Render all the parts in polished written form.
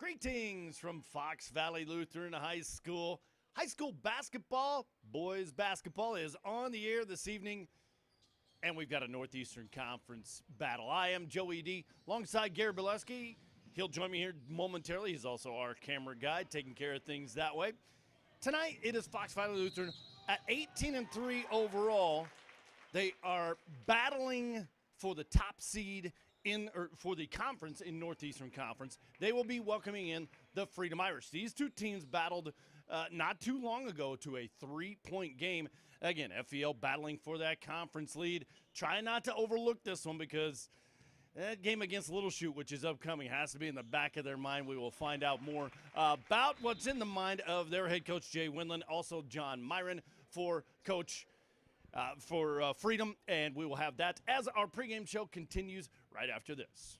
Greetings from Fox Valley Lutheran High School. High school basketball, boys basketball is on the air this evening, and we've got a Northeastern Conference battle. I am Joey D. alongside Gary Bileski. He'll join me here momentarily. He's also our camera guy, taking care of things that way. Tonight, it is Fox Valley Lutheran at 18-3 overall. They are battling for the top seed for the conference in Northeastern Conference. They will be welcoming in the Freedom Irish. These two teams battled not too long ago to a 3-point game. Again, FVL battling for that conference lead. Try not to overlook this one because that game against Little Chute, which is upcoming, has to be in the back of their mind. We will find out more about what's in the mind of their head coach, Jay Winland, also John Myron for Freedom, and we will have that as our pregame show continues right after this.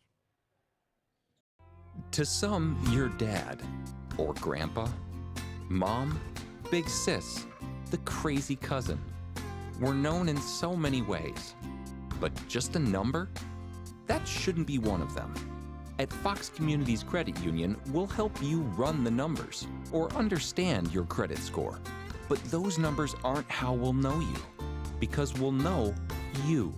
To some, your dad, or grandpa, mom, big sis, the crazy cousin. We're known in so many ways, but just a number? That shouldn't be one of them. At Fox Communities Credit Union, we'll help you run the numbers or understand your credit score. But those numbers aren't how we'll know you, because we'll know you.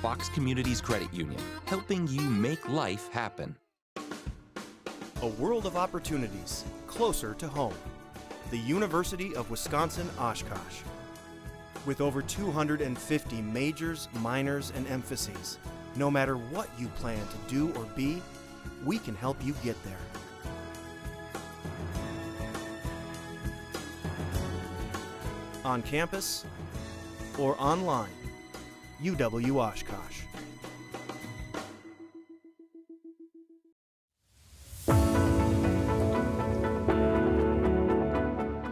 Fox Communities Credit Union, helping you make life happen. A world of opportunities, closer to home. The University of Wisconsin-Oshkosh. With over 250 majors, minors, and emphases, no matter what you plan to do or be, we can help you get there. On campus or online, UW-Oshkosh.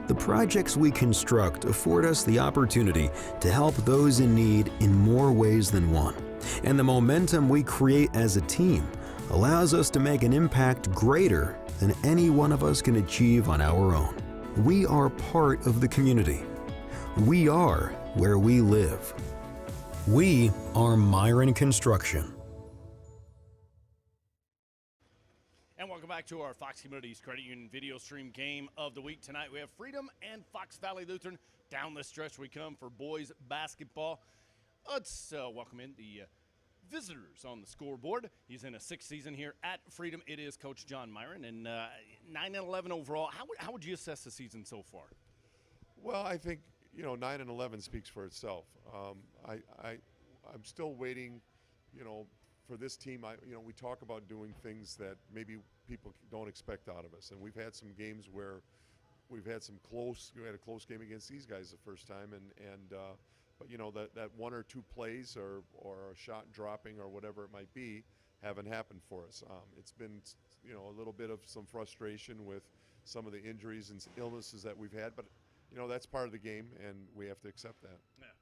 The projects we construct afford us the opportunity to help those in need in more ways than one. And the momentum we create as a team allows us to make an impact greater than any one of us can achieve on our own. We are part of the community. We are where we live. We are Myron Construction. And welcome back to our Fox Communities Credit Union video stream game of the week. Tonight we have Freedom and Fox Valley Lutheran. Down the stretch we come for boys basketball. Let's welcome in the visitors on the scoreboard. He's in a 6th season here at Freedom. It is Coach John Myron, and 9-11 overall. How would you assess the season so far? Well, I think 9-11 speaks for itself. I'm still waiting, for this team. We talk about doing things that maybe people don't expect out of us, and we've had some games where we've had we had a close game against these guys the first time, but that one or two plays or a shot dropping or whatever it might be haven't happened for us. It's been a little bit of some frustration with some of the injuries and illnesses that we've had, but that's part of the game, and we have to accept that.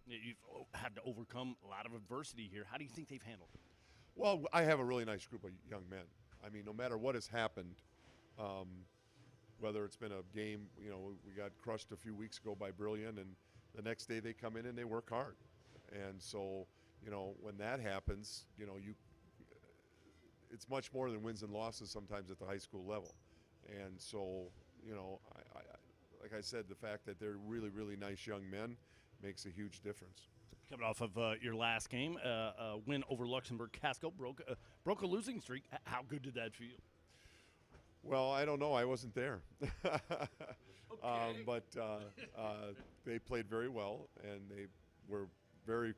Yeah, you've had to overcome a lot of adversity here. How do you think they've handled it? Well, I have a really nice group of young men. I mean, no matter what has happened, whether it's been a game, we got crushed a few weeks ago by Brilliant, and the next day they come in and they work hard. And so, when that happens, it's much more than wins and losses sometimes at the high school level. And so, like I said, the fact that they're really, really nice young men makes a huge difference. Coming off of your last game, a win over Luxembourg, Casco broke a losing streak. How good did that feel? Well, I don't know. I wasn't there. Okay. But they played very well, and they were very,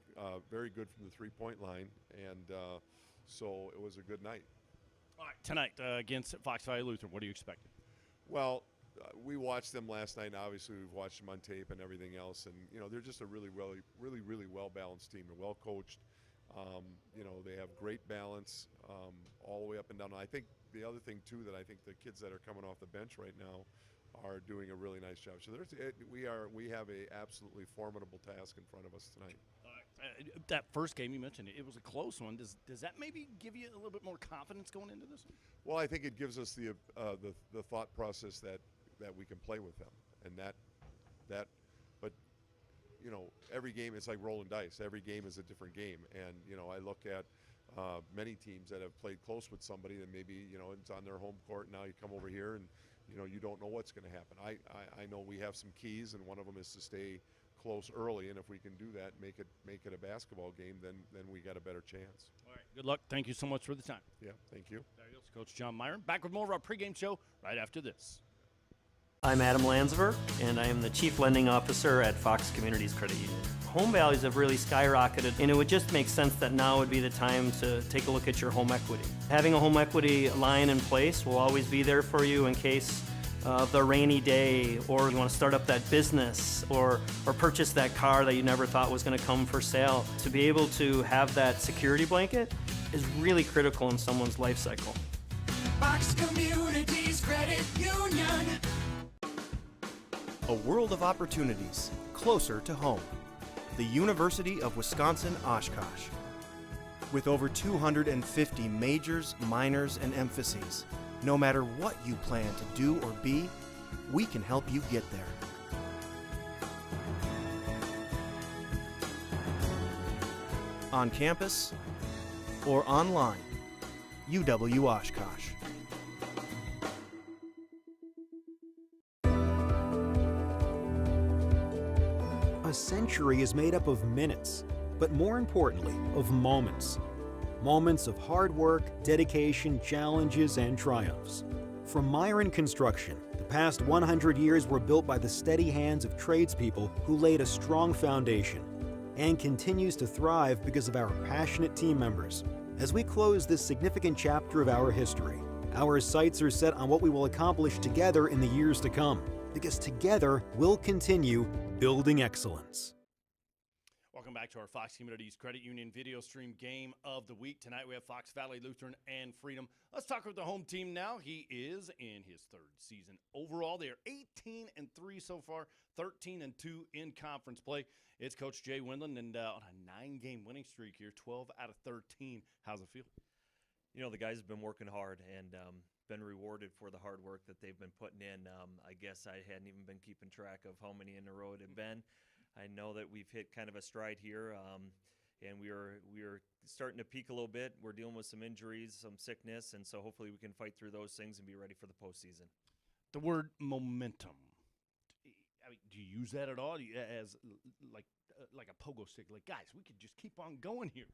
very good from the three-point line, and so it was a good night. All right, tonight against Fox Valley Lutheran, what are you expecting? Well, we watched them last night, and obviously we've watched them on tape and everything else, and they're just a really well-balanced team. They're well-coached. They have great balance all the way up and down. And I think the other thing too, that I think the kids that are coming off the bench right now are doing a really nice job. So we have a absolutely formidable task in front of us tonight. That first game you mentioned, it was a close one. Does that maybe give you a little bit more confidence going into this one? Well, I think it gives us the thought process that we can play with them, and that. But every game is like rolling dice. Every game is a different game, and I look at many teams that have played close with somebody that maybe, it's on their home court, and now you come over here and, you don't know what's going to happen. I know we have some keys, and one of them is to stay close early, and if we can do that, make it a basketball game, then we got a better chance. All right, good luck. Thank you so much for the time. Yeah, thank you. There he goes, Coach John Myron. Back with more of our pregame show right after this. I'm Adam Landsver, and I am the Chief Lending Officer at Fox Communities Credit Union. Home values have really skyrocketed, and it would just make sense that now would be the time to take a look at your home equity. Having a home equity line in place will always be there for you in case of the rainy day, or you want to start up that business, or purchase that car that you never thought was going to come for sale. To be able to have that security blanket is really critical in someone's life cycle. Fox Communities Credit Union. A world of opportunities closer to home. The University of Wisconsin-Oshkosh. With over 250 majors, minors, and emphases, no matter what you plan to do or be, we can help you get there. On campus or online, UW-Oshkosh. A century is made up of minutes, but more importantly, of moments. Moments of hard work, dedication, challenges, and triumphs. From Myron Construction, the past 100 years were built by the steady hands of tradespeople who laid a strong foundation, and continues to thrive because of our passionate team members. As we close this significant chapter of our history, our sights are set on what we will accomplish together in the years to come, because together we'll continue building excellence. Welcome back to our Fox Communities Credit Union video stream game of the week. Tonight we have Fox Valley Lutheran and Freedom. Let's talk with the home team now. He is in his third season overall. They are 18-3 so far, 13-2 in conference play. It's Coach Jay Winland, and on a 9-game winning streak here, 12 out of 13. How's it feel? The guys have been working hard and been rewarded for the hard work that they've been putting in. I guess I hadn't even been keeping track of how many in a row it had been. I know that we've hit kind of a stride here, and we are starting to peak a little bit. We're dealing with some injuries, some sickness, and so hopefully we can fight through those things and be ready for the postseason. The word momentum. I mean, do you use that at all as like a pogo stick? Like, guys, we could just keep on going here.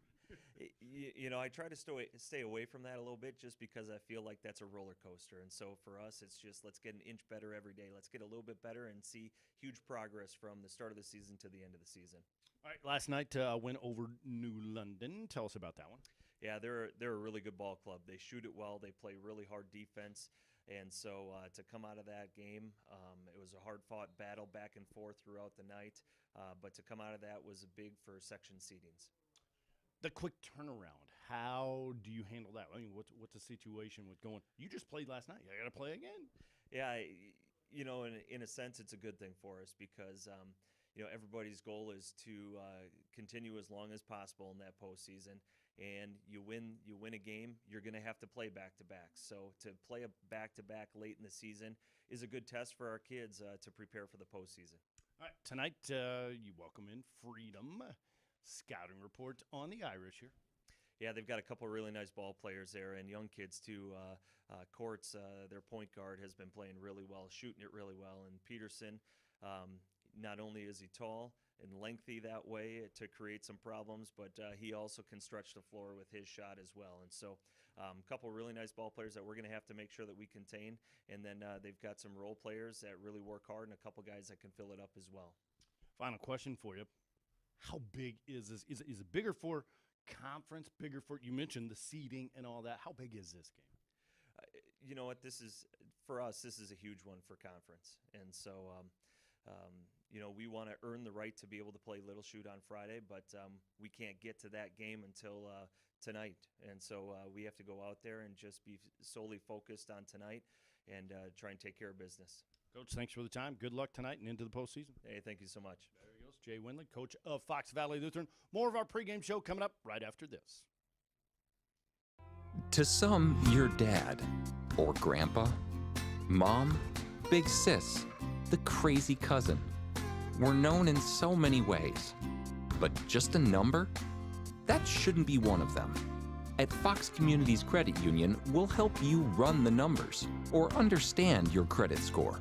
I try to stay away from that a little bit just because I feel like that's a roller coaster. And so for us, it's just let's get an inch better every day. Let's get a little bit better and see huge progress from the start of the season to the end of the season. All right, last night went over New London. Tell us about that one. Yeah, they're a really good ball club. They shoot it well. They play really hard defense. And so to come out of that game, it was a hard-fought battle back and forth throughout the night. But to come out of that was big for section seedings. The quick turnaround, how do you handle that? I mean, what's the situation with going, you just played last night, you got to play again? Yeah, in a sense, it's a good thing for us because, everybody's goal is to continue as long as possible in that postseason. And you win a game, you're going to have to play back-to-back. So to play a back-to-back late in the season is a good test for our kids to prepare for the postseason. All right, tonight you welcome in Freedom. Scouting report on the Irish here. Yeah, they've got a couple of really nice ball players there and young kids too. Courts, their point guard, has been playing really well, shooting it really well. And Peterson, not only is he tall and lengthy that way to create some problems, but he also can stretch the floor with his shot as well. And so a couple of really nice ball players that we're going to have to make sure that we contain. And then they've got some role players that really work hard and a couple guys that can fill it up as well. Final question for you. How big is this? Is it bigger for conference, bigger for, you mentioned the seeding and all that. How big is this game? You know what, for us, this is a huge one for conference. And so, we want to earn the right to be able to play Little Shoot on Friday, but we can't get to that game until tonight. And so we have to go out there and just be solely focused on tonight and try and take care of business. Coach, thanks for the time. Good luck tonight and into the postseason. Hey, thank you so much. There he goes, Jay Winland, coach of Fox Valley Lutheran. More of our pregame show coming up right after this. To some, your dad, or grandpa, mom, big sis, the crazy cousin. We're known in so many ways, but just a number? That shouldn't be one of them. At Fox Communities Credit Union, we'll help you run the numbers or understand your credit score.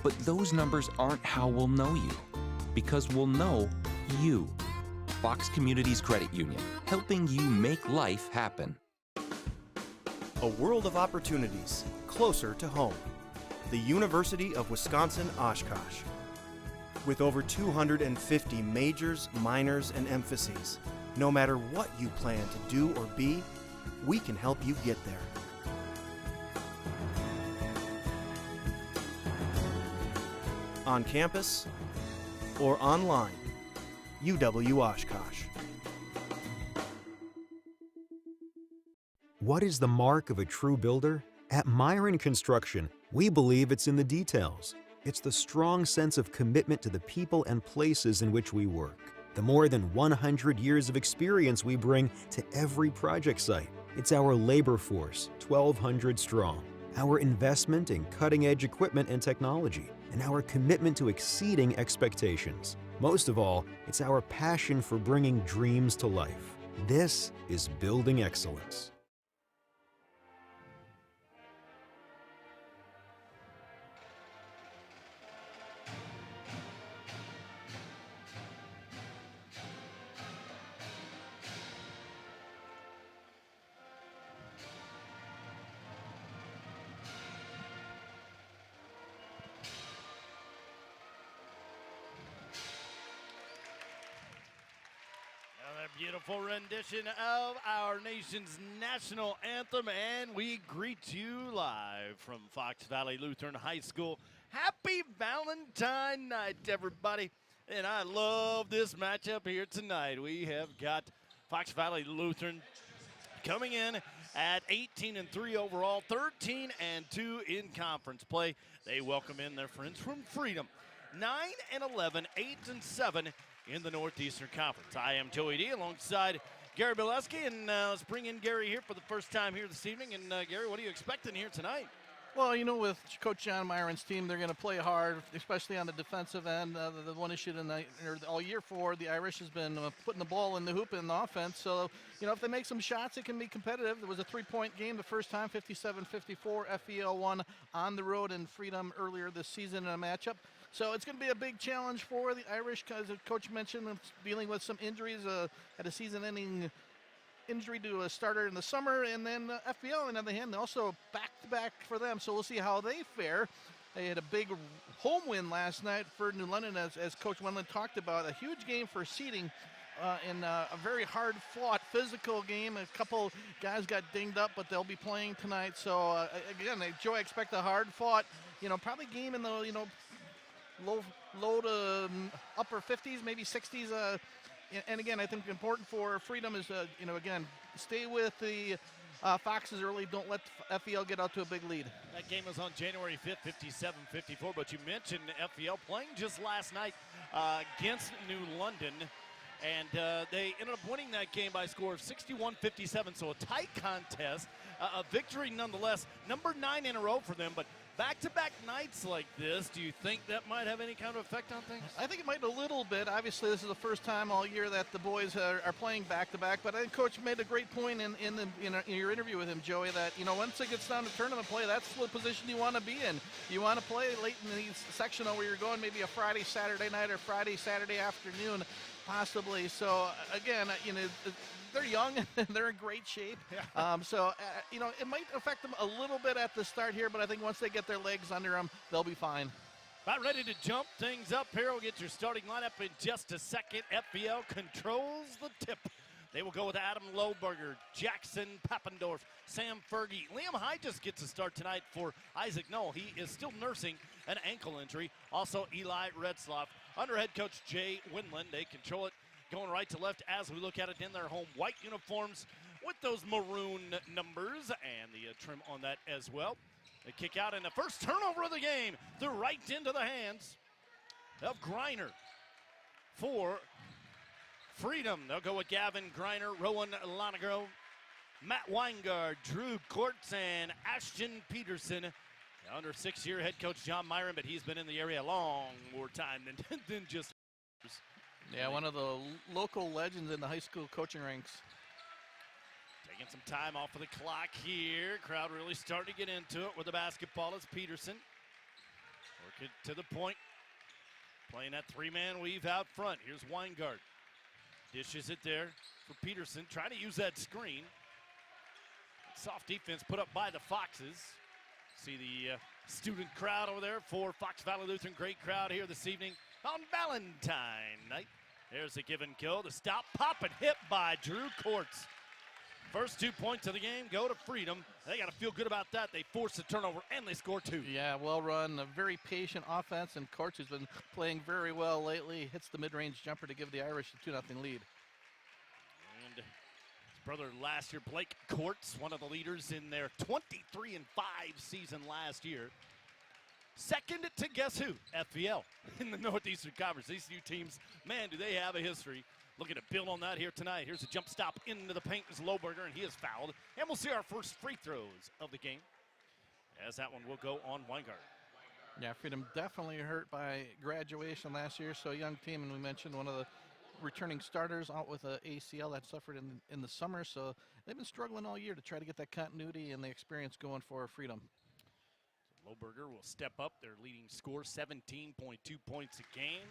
But those numbers aren't how we'll know you, because we'll know you. Fox Communities Credit Union, helping you make life happen. A world of opportunities closer to home. The University of Wisconsin-Oshkosh. With over 250 majors, minors, and emphases, no matter what you plan to do or be, we can help you get there. On campus or online, UW-Oshkosh. What is the mark of a true builder? At Myron Construction, we believe it's in the details. It's the strong sense of commitment to the people and places in which we work. The more than 100 years of experience we bring to every project site. It's our labor force, 1,200 strong. Our investment in cutting-edge equipment and technology, and our commitment to exceeding expectations. Most of all, it's our passion for bringing dreams to life. This is building excellence. Beautiful rendition of our nation's national anthem, and we greet you live from Fox Valley Lutheran High School. Happy Valentine night, everybody. And I love this matchup here tonight. We have got Fox Valley Lutheran coming in at 18-3 overall, 13-2 in conference play. They welcome in their friends from Freedom, 9-11, 8-7 in the Northeastern Conference. I am Joey D alongside Gary Bileski, and let's bring in Gary here for the first time here this evening. And Gary, what are you expecting here tonight? Well, you know, with Coach John Myron's team, they're going to play hard, especially on the defensive end. The one issue tonight, or all year for the Irish, has been putting the ball in the hoop in the offense. So, you know, if they make some shots, it can be competitive. There was a three-point game the first time, 57-54. FEL won on the road in Freedom earlier this season in a matchup. So it's going to be a big challenge for the Irish, because the coach mentioned dealing with some injuries, had a season-ending injury to a starter in the summer, and then FBL on the other hand, also back-to-back for them. So we'll see how they fare. They had a big home win last night for New London, as Coach Winland talked about. A huge game for seeding in a very hard-fought physical game. A couple guys got dinged up, but they'll be playing tonight. So again, Joe, I expect a hard-fought, probably game in the low to upper 50s, maybe 60s. And again, I think important for Freedom is, again, stay with the Foxes early. Don't let FEL get out to a big lead. That game was on January 5th, 57-54. But you mentioned FEL playing just last night against New London. And they ended up winning that game by a score of 61-57. So a tight contest, a victory nonetheless. Number 9 in a row for them. But back-to-back nights like this, do you think that might have any kind of effect on things? I think it might a little bit. Obviously, this is the first time all year that the boys are playing back-to-back. But I think Coach made a great point in your interview with him, Joey, that, once it gets down to tournament play, that's the position you want to be in. You want to play late in the sectional where you're going maybe a Friday, Saturday night, or Friday, Saturday afternoon, possibly. So, again, they're young and they're in great shape. So, it might affect them a little bit at the start here, but I think once they get their legs under them, they'll be fine. About ready to jump things up here. We'll get your starting lineup in just a second. FBL controls the tip. They will go with Adam Lohberger, Jackson Pappendorf, Sam Fergie. Liam Hyde just gets a start tonight for Isaac Knoll. He is still nursing an ankle injury. Also, Eli Redsloff. Under head coach Jay Winland, they control it going right to left as we look at it in their home white uniforms with those maroon numbers and the trim on that as well. They kick out, in the first turnover of the game, they're right into the hands of Griner for Freedom. They'll go with Gavin Griner, Rowan Lonegro, Matt Weingard, Drew Kortz, and Ashton Peterson. Under 6-year head coach John Myron, but he's been in the area a long more time than just. Yeah, one of the local legends in the high school coaching ranks. Take Taking some time off of the clock here. Crowd really starting to get into it with the basketball as Peterson. Working to the point. Playing that three-man weave out front. Here's Weingart. Dishes it there for Peterson. Trying to use that screen. Soft defense put up by the Foxes. See the student crowd over there for Fox Valley Lutheran. Great crowd here this evening on Valentine night. There's a give and go. The stop, pop, and hit by Drew Courts. First 2 points of the game go to Freedom. They got to feel good about that. They force the turnover, and they score 2. Yeah, well run, a very patient offense, and Courts, who's been playing very well lately, hits the mid-range jumper to give the Irish a 2-0 lead. And his brother last year, Blake Courts, one of the leaders in their 23-5 season last year. Second to guess who? FVL in the Northeastern Conference. These two teams, man, do they have a history. Looking to build on that here tonight. Here's a jump stop into the paint is Lohberger, and he is fouled. And we'll see our first free throws of the game, as that one will go on Weingart. Yeah, Freedom definitely hurt by graduation last year, so a young team, and we mentioned one of the returning starters out with a ACL that suffered in the summer, so they've been struggling all year to try to get that continuity and the experience going for Freedom. So Lohberger will step up, their leading scorer, 17.2 points a game.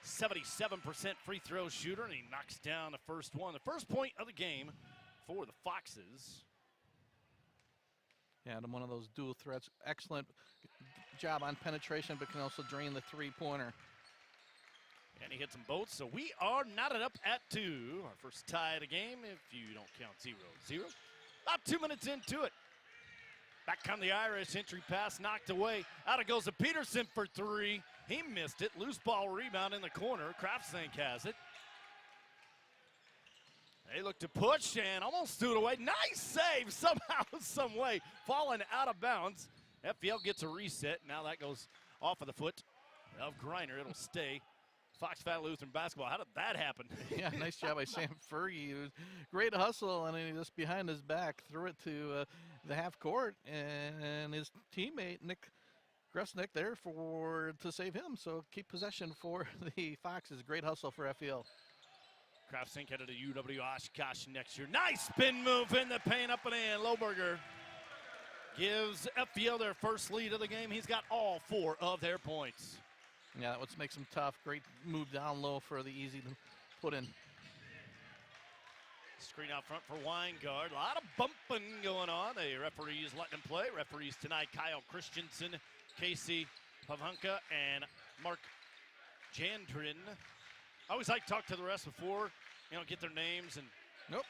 77% free throw shooter, and he knocks down the first one. The first point of the game for the Foxes. Yeah, and one of those dual threats. Excellent job on penetration, but can also drain the three-pointer. And he hits them both, so we are knotted up at 2. Our first tie of the game, if you don't count 0-0. About 2 minutes into it. Back come the Irish. Entry pass knocked away. Out it goes to Peterson for 3. He missed it. Loose ball rebound in the corner. Kraftsink has it. They look to push and almost threw it away. Nice save somehow, some way. Falling out of bounds. FVL gets a reset. Now that goes off of the foot of Griner. It'll stay. Fox Valley Lutheran basketball. How did that happen? Yeah, nice job by Sam Fergie. It was great hustle, and he just behind his back threw it to the half court, and his teammate Nick Grusnick there to save him. So keep possession for the Foxes. Great hustle for FEL. Kraftsink headed to UW Oshkosh next year. Nice spin move in the paint, up and in. Lohberger gives FEL their first lead of the game. He's got all 4 of their points. Yeah, that what makes them tough. Great move down low for the easy to put in. Screen out front for Weingart. A lot of bumping going on. The referees letting him play. Referees tonight, Kyle Christensen, Casey Pavanka, and Mark Jandrin. I always like to talk to the rest before, get their names and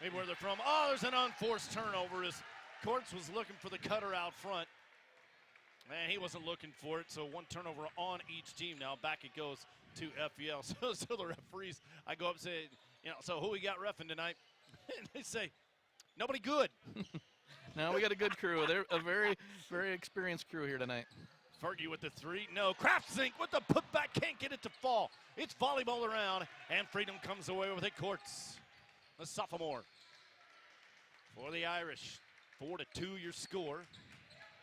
maybe where they're from. Oh, there's an unforced turnover as Courts was looking for the cutter out front. Man, he wasn't looking for it, so 1 turnover on each team. Now back it goes to FEL. So the referees, I go up and say, so who we got reffing tonight? And they say, nobody good. No, we got a good crew. They're a very, very experienced crew here tonight. Fergie with the 3. No, Kraftsink with the putback. Can't get it to fall. It's volleyball around, and Freedom comes away with it. Courts, the sophomore. For the Irish, 4-2 your score.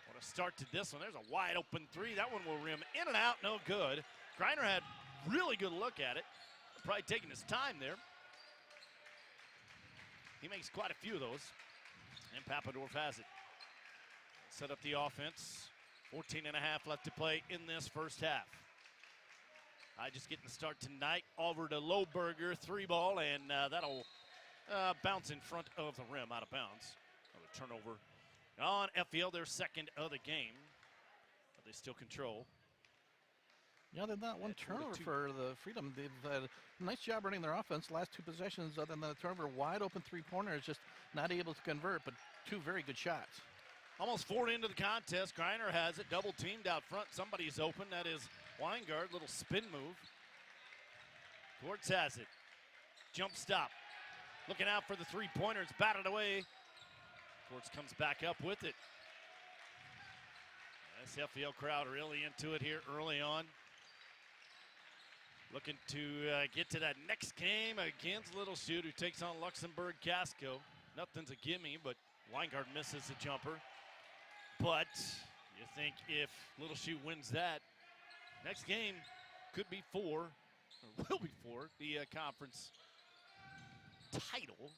What a start to this one. There's a wide open 3. That one will rim in and out, no good. Griner had really good look at it. Probably taking his time there. He makes quite a few of those. And Papadorf has it. Set up the offense. 14 and a half left to play in this first half. I just getting the start tonight. Over to Lohberger, 3 ball, and that'll bounce in front of the rim, out of bounds. Another turnover on FEL, their second of the game. But they still control. Yeah, they've not one turnover for the Freedom. They've had a nice job running their offense. Last 2 possessions, other than the turnover, wide open three-pointers, just not able to convert, but 2 very good shots. Almost 4 into the contest. Griner has it, double teamed out front. Somebody's open. That is Weingart. Little spin move. Courts has it. Jump stop. Looking out for the three-pointer. It's batted away. Courts comes back up with it. This FEL crowd really into it here early on. Looking to get to that next game against Little Chute, who takes on Luxembourg Casco. Nothing's a gimme, but Weingart misses the jumper. But you think if Little Chute wins that, next game could be for, or will be for, the conference title.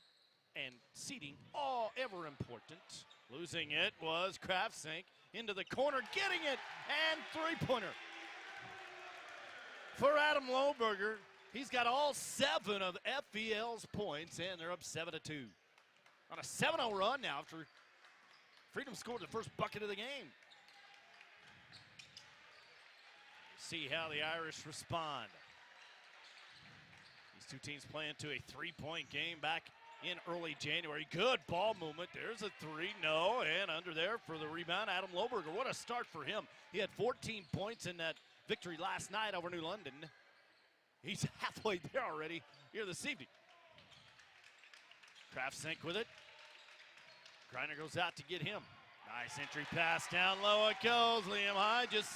and seating all ever important. Losing it was Kraftsink into the corner, getting it, and three-pointer. For Adam Lohberger, he's got all 7 of FVL's points, and they're up 7-2. On a 7-0 run now after Freedom scored the first bucket of the game. See how the Irish respond. These two teams playing to a 3-point game back in early January. Good ball movement. There's a 3. No, and under there for the rebound, Adam Lohberger. What a start for him. He had 14 points in that victory last night over New London. He's halfway there already here this evening. Kraftsink with it. Griner goes out to get him. Nice entry pass down low. It goes. Liam Hodges.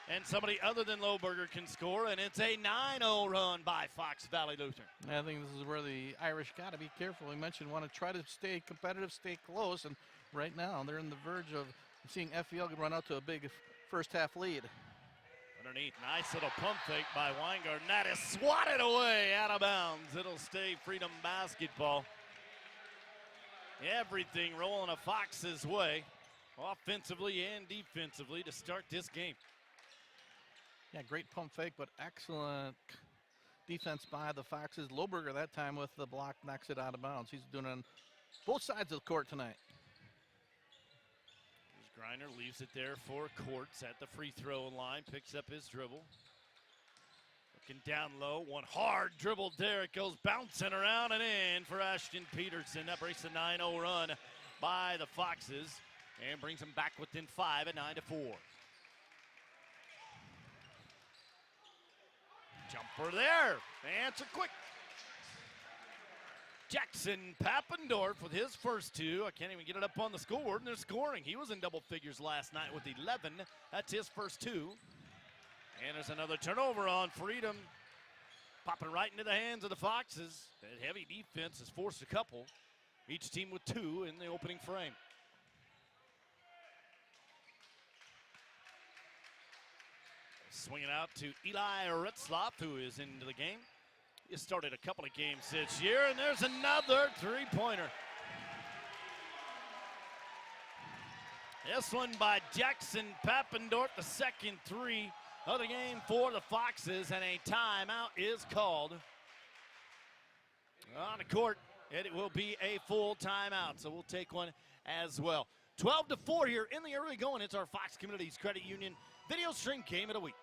And somebody other than Lohberger can score, and it's a 9-0 run by Fox Valley Lutheran. I think this is where the Irish got to be careful. We mentioned want to try to stay competitive, stay close, and right now they're in the verge of seeing FVL run out to a big first-half lead. Underneath, nice little pump fake by Weingart, and that is swatted away out of bounds. It'll stay Freedom basketball. Everything rolling a Fox's way, offensively and defensively, to start this game. Yeah, great pump fake, but excellent defense by the Foxes. Lohberger that time with the block knocks it out of bounds. He's doing it on both sides of the court tonight. Griner leaves it there for Courts at the free throw line, picks up his dribble. Looking down low, one hard dribble there. It goes bouncing around and in for Ashton Peterson. That breaks the 9-0 run by the Foxes and brings them back within 5 at 9-4. Jumper there, answer quick. Jackson Pappendorf with his first 2. I can't even get it up on the scoreboard, and they're scoring. He was in double figures last night with 11. That's his first 2. And there's another turnover on Freedom. Popping right into the hands of the Foxes. That heavy defense has forced a couple. Each team with 2 in the opening frame. Swinging out to Eli Retzlaff, who is into the game. He started a couple of games this year, and there's another three-pointer. This one by Jackson Pappendorf, the second 3 of the game for the Foxes, and a timeout is called. On the court, it will be a full timeout, so we'll take one as well. 12-4 here in the early going. It's our Fox Communities Credit Union video stream game of the week.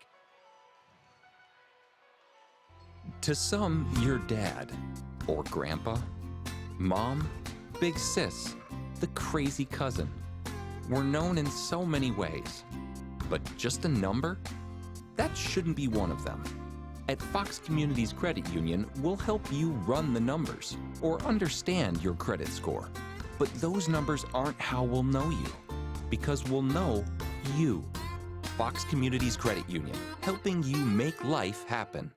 To some, your dad, or grandpa, mom, big sis, the crazy cousin. We're known in so many ways. But just a number? That shouldn't be one of them. At Fox Communities Credit Union, we'll help you run the numbers or understand your credit score. But those numbers aren't how we'll know you, because we'll know you. Fox Communities Credit Union, helping you make life happen.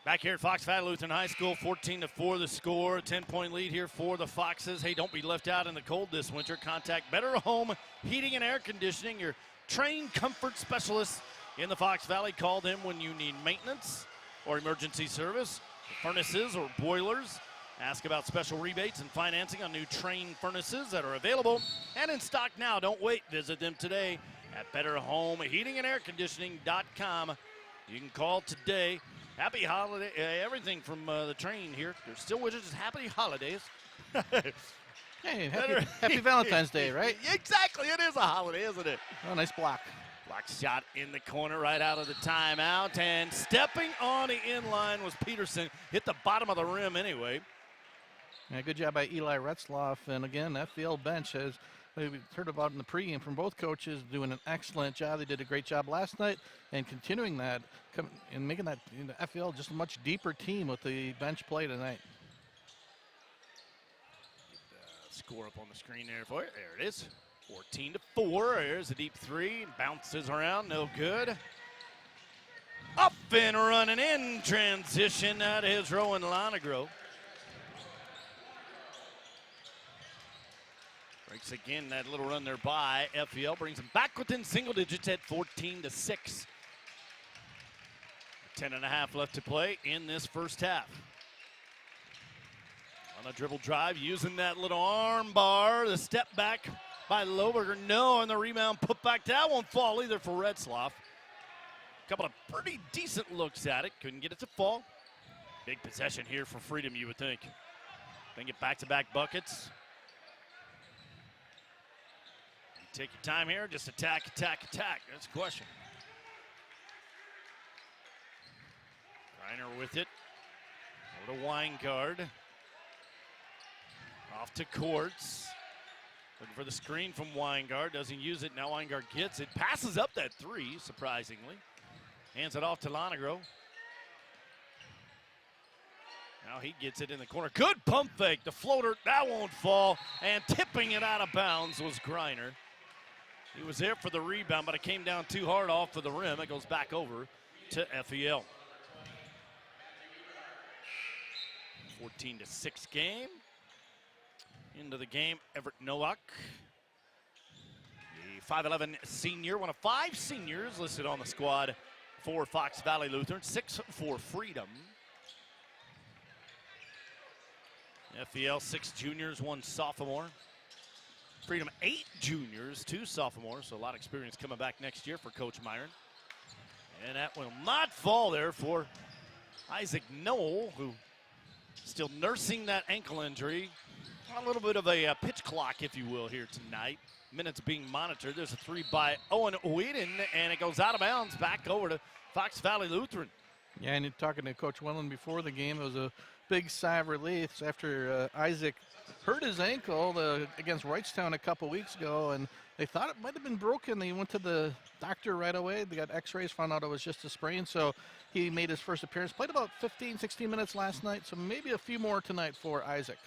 Back here at Fox Valley Lutheran High School, 14-4 the score. 10-point lead here for the Foxes. Hey, don't be left out in the cold this winter. Contact Better Home Heating and Air Conditioning, your trained comfort specialist in the Fox Valley. Call them when you need maintenance or emergency service, furnaces or boilers. Ask about special rebates and financing on new Train furnaces that are available and in stock now. Don't wait. Visit them today at BetterHomeHeatingandAirConditioning.com. You can call today. Happy holiday, everything from the Train here. There's still widgets, happy holidays. Hey, happy Valentine's Day, right? Exactly, it is a holiday, isn't it? Oh, nice block. Block shot in the corner right out of the timeout, and stepping on the inline was Peterson. Hit the bottom of the rim anyway. Yeah, good job by Eli Retzlaff, and again, FVL bench has we heard about in the pregame from both coaches, doing an excellent job. They did a great job last night, and continuing that and making that FVL just a much deeper team with the bench play tonight. Score up on the screen there for you. There it is. 14-4. There's a deep 3. Bounces around. No good. Up and running in transition. That is Rowan Lonegro. Breaks again that little run there by FVL. Brings them back within single digits at 14-6. 10.5 left to play in this first half. On a dribble drive, using that little arm bar, the step back by Loberger, no, and the rebound put back. That won't fall either for Retzloff. Couple of pretty decent looks at it, couldn't get it to fall. Big possession here for Freedom, you would think. They get back-to-back buckets. You take your time here, just attack. That's the question. Reiner with it. Over to Weingard. Off to Courts. Looking for the screen from Weingard. Doesn't use it. Now Weingard gets it. Passes up that three, surprisingly. Hands it off to Lonegro. Now he gets it in the corner. Good pump fake. The floater, that won't fall. And tipping it out of bounds was Greiner. He was there for the rebound, but it came down too hard off of the rim. It goes back over to FEL. 14-6 game. Into the game, Everett Nowak. The 5'11 senior, one of 5 seniors listed on the squad for Fox Valley Lutheran. 6 for Freedom. FEL 6 juniors, 1 sophomore. Freedom 8 juniors, 2 sophomores, so a lot of experience coming back next year for Coach Myron. And that will not fall there for Isaac Knoll, who still nursing that ankle injury. A little bit of a pitch clock, if you will, here tonight. Minutes being monitored. There's a three by Owen Whedon, and it goes out of bounds back over to Fox Valley Lutheran. Yeah, and you're talking to Coach Winland before the game. It was a big sigh of relief after Isaac hurt his ankle against Wrightstown a couple weeks ago, and they thought it might have been broken. They went to the doctor right away. They got x-rays, found out it was just a sprain, so he made his first appearance. Played about 15, 16 minutes last night, so maybe a few more tonight for Isaac.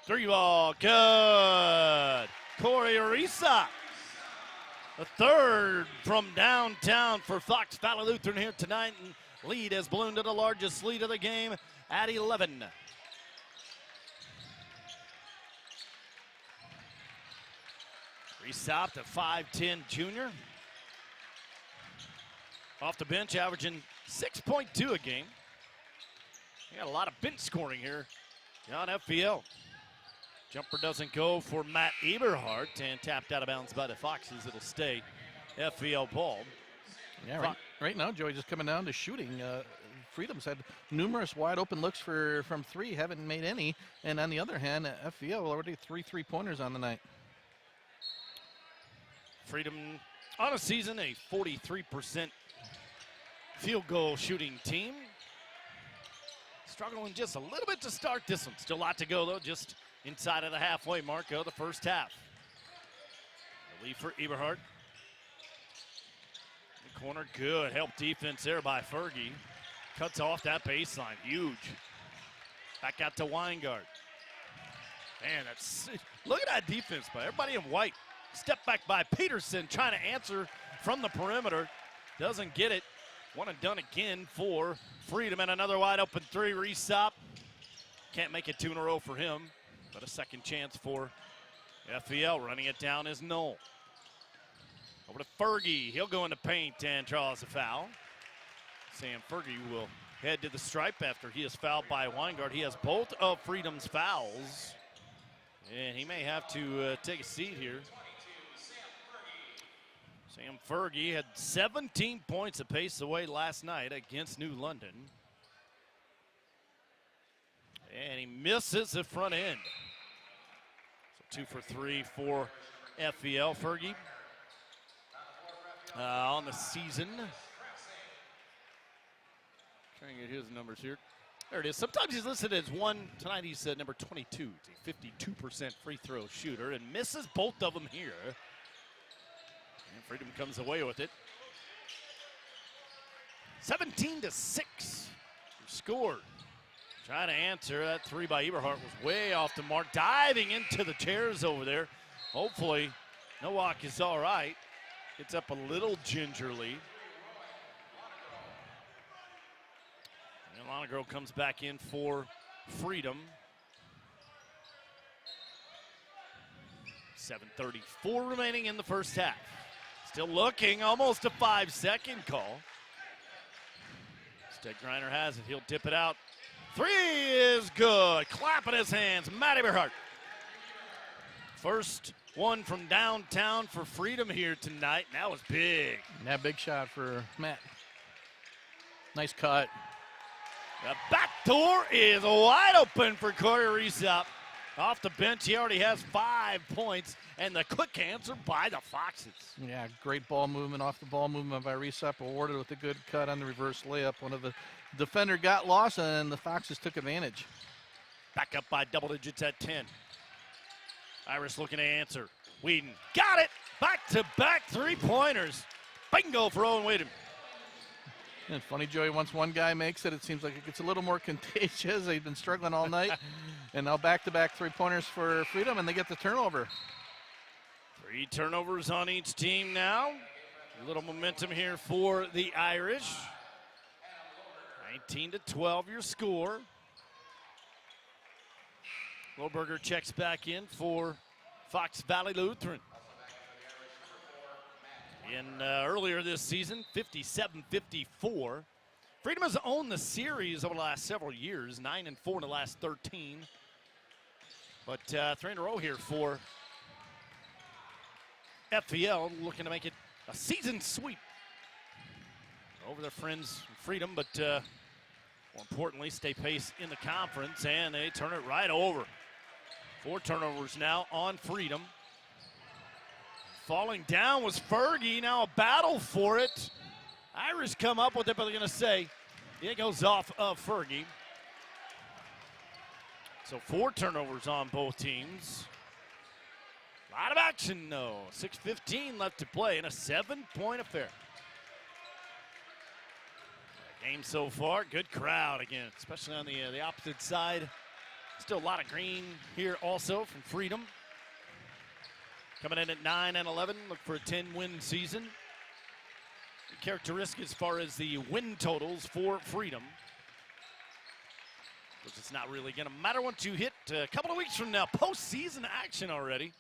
3 ball, good. Corey Arisa. The third from downtown for Fox Valley Lutheran here tonight. And lead has ballooned to the largest lead of the game at 11. Arisa, the 5'10 junior. Off the bench, averaging 6.2 a game. We got a lot of bench scoring here on FVL. Jumper doesn't go for Matt Eberhardt, and tapped out of bounds by the Foxes. It'll stay FVL ball. Yeah, right now, Joey, just coming down to shooting. Freedom's had numerous wide open looks from 3, haven't made any. And on the other hand, FVL already 3 3-pointers on the night. Freedom on a season, a 43% field goal shooting team. Struggling just a little bit to start this one. Still a lot to go, though, just inside of the halfway mark of the first half. Relief for Eberhardt. The corner, good help defense there by Fergie. Cuts off that baseline, huge. Back out to Weingard. Man, look at that defense by everybody in white. Step back by Peterson, trying to answer from the perimeter. Doesn't get it. One and done again for Freedom, and another wide open 3. Resop. Can't make it 2 in a row for him, but a second chance for FVL. Running it down is Knoll. Over to Fergie. He'll go into paint and draws a foul. Sam Fergie will head to the stripe after he is fouled by Weingard. He has both of Freedom's fouls, and he may have to take a seat here. Sam Fergie had 17 points apace away last night against New London. And he misses the front end. So 2 for 3 for FVL. Fergie on the season. Trying to get his numbers here. There it is. Sometimes he's listed as 1. Tonight he's number 22. He's a 52% free throw shooter and misses both of them here. And Freedom comes away with it. 17-6. Scored. Trying to answer. That 3 by Eberhardt was way off the mark. Diving into the chairs over there. Hopefully Nowak is all right. Gets up a little gingerly. And Lonegro comes back in for Freedom. 7:34 remaining in the first half. Still looking, almost a 5-second call. Instead, Griner has it. He'll dip it out. Three is good. Clapping his hands. Matt Eberhardt. First one from downtown for Freedom here tonight. And that was big. Yeah, big shot for Matt. Nice cut. The back door is wide open for Corey Reesop. Off the bench, he already has 5 points, and the quick answer by the Foxes. Yeah, great ball movement, off the ball movement by Reesop, awarded with a good cut on the reverse layup. One of the defender got lost, and the Foxes took advantage. Back up by double digits at 10. Irish looking to answer. Whedon got it. Back-to-back three-pointers. Bingo for Owen Whedon. And funny, Joey, once one guy makes it, it seems like it gets a little more contagious. They've been struggling all night. And now back-to-back three-pointers for Freedom, and they get the turnover. 3 turnovers on each team now. A little momentum here for the Irish. 19-12 your score. Lohberger checks back in for Fox Valley Lutheran. Earlier this season, 57-54. Freedom has owned the series over the last several years, 9-4 in the last 13. But 3 in a row here for FVL, looking to make it a season sweep over their friends Freedom, but more importantly, stay pace in the conference, and they turn it right over. 4 turnovers now on Freedom. Falling down was Fergie, now a battle for it. Irish come up with it, but they're going to say it goes off of Fergie. So 4 turnovers on both teams. A lot of action, though. 6:15 left to play in a 7-point affair. Game so far, good crowd again, especially on the opposite side. Still a lot of green here also from Freedom. Coming in at 9-11, look for a 10-win season. Characteristic as far as the win totals for Freedom. Because it's not really going to matter once you hit a couple of weeks from now. Postseason action already.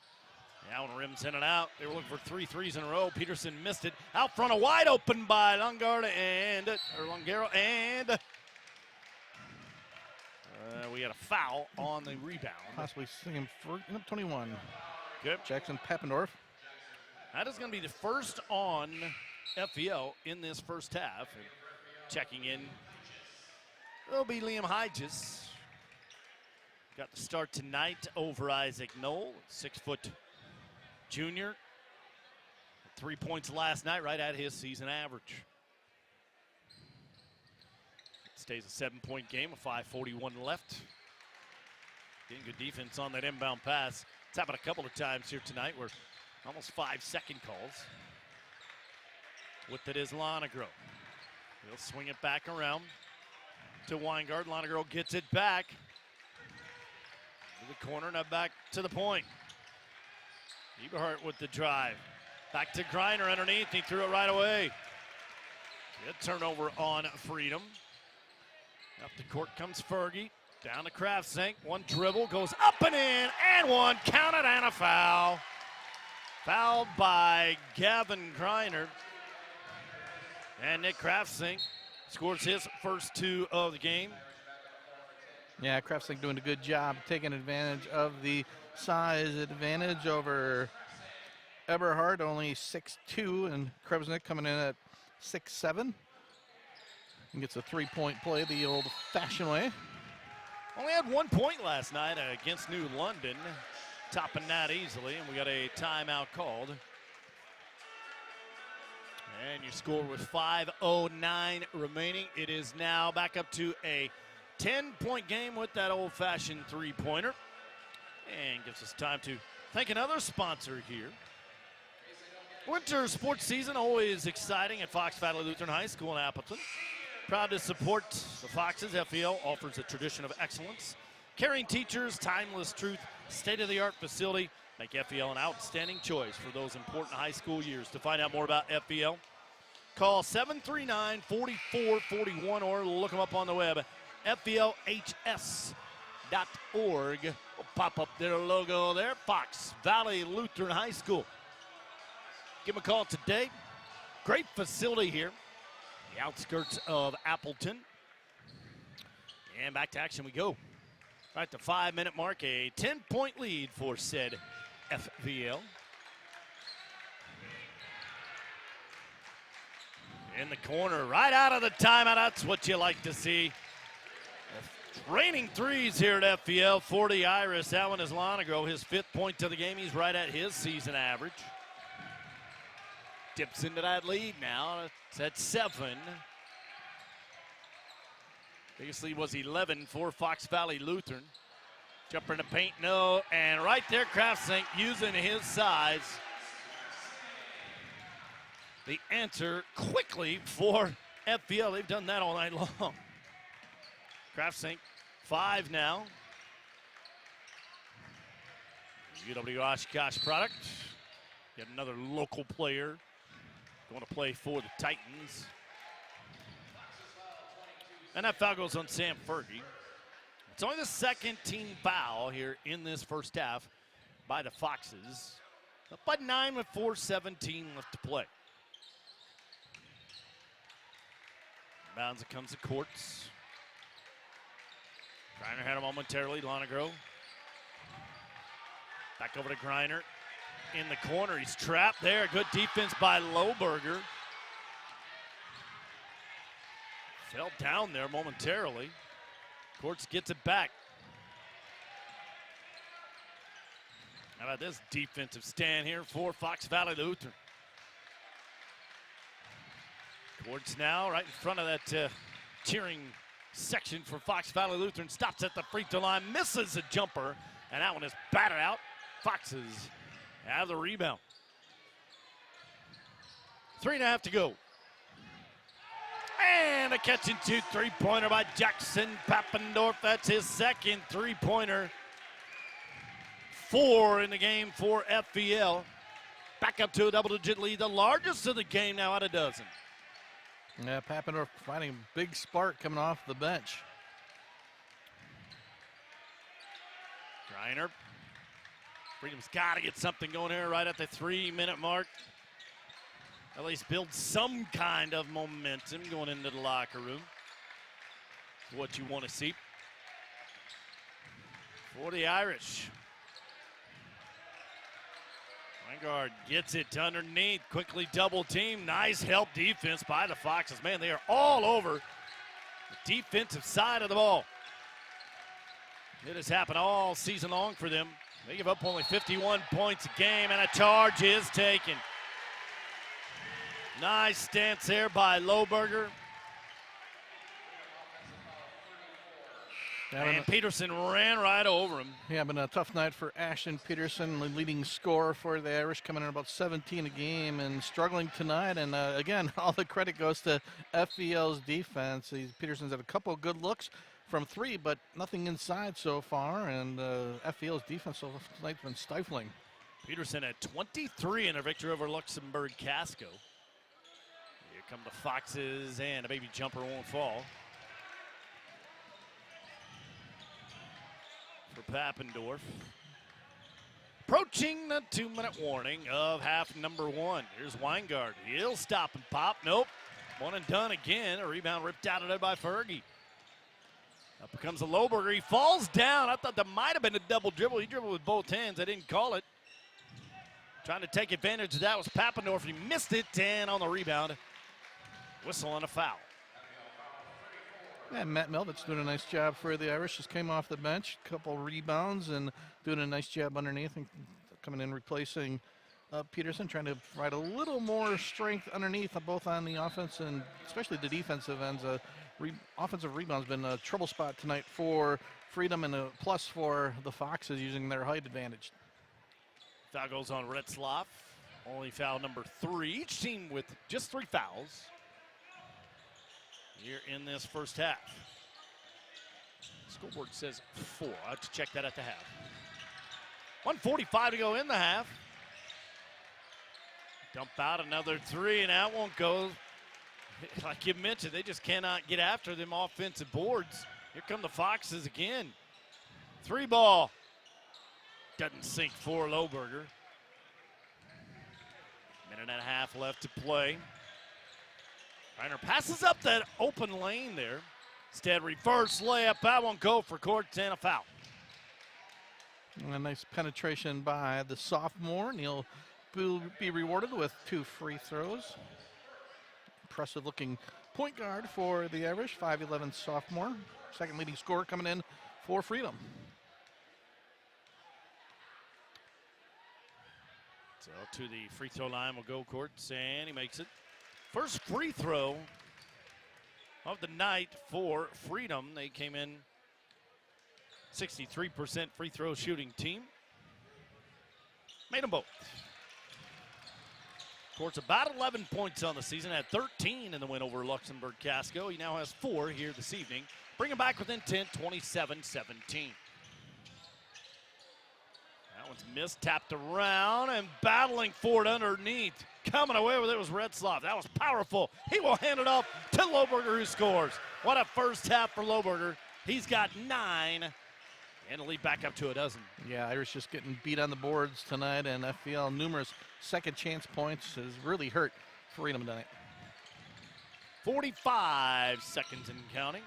Allen rims in and out. They were looking for 3 threes in a row. Peterson missed it. Out front, a wide open by Longaro, and we had a foul on the rebound. Possibly seeing 21. Good. Jackson Pappendorf. That is going to be the first on FVL in this first half. And checking in, it'll be Liam Hodges. Got the start tonight over Isaac Knoll, 6-foot junior. 3 points last night, right at his season average. It stays a 7-point game, with 5:41 left. Getting good defense on that inbound pass. It's happened a couple of times here tonight where almost 5-second calls. With it is Lonegro. He'll swing it back around to Weingart. Lonegro gets it back to the corner, now back to the point. Eberhardt with the drive. Back to Griner underneath. He threw it right away. Good turnover on Freedom. Up the court comes Fergie. Down to Kraftsink. One dribble goes up and in, and one counted, and a foul. Fouled by Gavin Griner. And Nick Kraftsink scores his first 2 of the game. Yeah, Kraftsink doing a good job taking advantage of the size advantage over Eberhardt, only 6'2", and Kraftsink coming in at 6'7". And gets a 3-point play the old-fashioned way. Only had 1 point last night against New London, topping that easily, and we got a timeout called. And you score with 5:09 remaining. It is now back up to a 10-point game with that old-fashioned 3-pointer. And gives us time to thank another sponsor here. Winter sports season, always exciting at Fox Valley Lutheran High School in Appleton. Proud to support the Foxes. FVL offers a tradition of excellence. Caring teachers, timeless truth, state-of-the-art facility make FVL an outstanding choice for those important high school years. To find out more about FVL, call 739-4441 or look them up on the web, FVLHS.org. We'll pop up their logo there, Fox Valley Lutheran High School. Give them a call today. Great facility here. The outskirts of Appleton. And back to action we go. Right at the 5-minute mark, a 10-point lead for said FVL. In the corner, right out of the timeout. That's what you like to see. Raining threes here at FVL for the Irish. That one is Lonegro, his 5th point to the game. He's right at his season average. Dips into that lead now. It's at 7. Biggest lead was 11 for Fox Valley Lutheran. Jumper in the paint, no. And right there, Kraftsink using his size. The answer quickly for FVL. They've done that all night long. Kraftsink, 5 now. UW Oshkosh product. Yet another local player going to play for the Titans. And that foul goes on Sam Fergie. It's only the 2nd team foul here in this first half by the Foxes. Up by 9 with 4:17 left to play. Bounds, it comes to Courts. Griner had him momentarily, Lonegro. Back over to Griner. In the corner, he's trapped there. Good defense by Lohberger. Fell down there momentarily. Courts gets it back. How about this defensive stand here for Fox Valley Lutheran? Courts now right in front of that cheering section for Fox Valley Lutheran. Stops at the free throw line, misses a jumper, and that one is batted out. Foxes have the rebound. 3.5 to go. And a catch and shoot 3-pointer by Jackson Papendorf. That's his 2nd 3-pointer. 4 in the game for FVL. Back up to a double-digit lead, the largest of the game now at a dozen. Yeah, Papendorf finding a big spark coming off the bench. Griner. Freedom's got to get something going here right at the 3-minute mark. At least build some kind of momentum going into the locker room. What you want to see for the Irish. Weingard gets it underneath, quickly double team. Nice help defense by the Foxes. Man, they are all over the defensive side of the ball. It has happened all season long for them. They give up only 51 points a game, and a charge is taken. Nice stance there by Lohberger. And Peterson ran right over him. Yeah, been a tough night for Ashton Peterson, the leading scorer for the Irish, coming in about 17 a game and struggling tonight. And again, all the credit goes to FVL's defense. Peterson's had a couple of good looks from 3, but nothing inside so far. And FVL's defense tonight's been stifling. Peterson at 23 in a victory over Luxembourg Casco. Here come the Foxes, and a baby jumper won't fall. For Papendorf. Approaching the 2-minute warning of half number 1. Here's Weingard. He'll stop and pop. Nope. One and done again. A rebound ripped out of it by Fergie. Up comes a Lohberger. He falls down. I thought that might have been a double dribble. He dribbled with both hands. I didn't call it. Trying to take advantage of that was Papendorf. He missed it, and on the rebound, whistle and a foul. Yeah, Matt Melvitt's doing a nice job for the Irish. Just came off the bench, a couple rebounds, and doing a nice job underneath and coming in replacing Peterson, trying to provide a little more strength underneath, both on the offense and especially the defensive ends. Offensive rebound's been a trouble spot tonight for Freedom, and a plus for the Foxes using their height advantage. Foul goes on Retzlaff. Only foul number 3. Each team with just 3 fouls here in this first half. Scoreboard says 4. I'll have to check that at the half. 1:45 to go in the half. Dump out another 3, and that won't go. Like you mentioned, they just cannot get after them offensive boards. Here come the Foxes again. 3 ball. Doesn't sink for Lohberger. Minute and a half left to play. Reiner passes up that open lane there. Instead, reverse layup. That won't go for courts and a foul. And a nice penetration by the sophomore, and he'll be rewarded with 2 free throws. Impressive looking point guard for the Irish, 5'11" sophomore. Second leading scorer coming in for Freedom. So to the free throw line will go Courts, and he makes it. First free throw of the night for Freedom. They came in 63% free throw shooting team. Made them both. Courts about 11 points on the season, had 13 in the win over Luxembourg Casco. He now has 4 here this evening. Bring him back within 10, 27-17. That one's missed, tapped around, and battling for it underneath. Coming away with it was Retzloff. That was powerful. He will hand it off to Lohberger, who scores. What a first half for Lohberger. He's got 9, and a lead back up to a dozen. Yeah, Irish just getting beat on the boards tonight, and FPL numerous second chance points has really hurt Freedom tonight. 45 seconds and counting.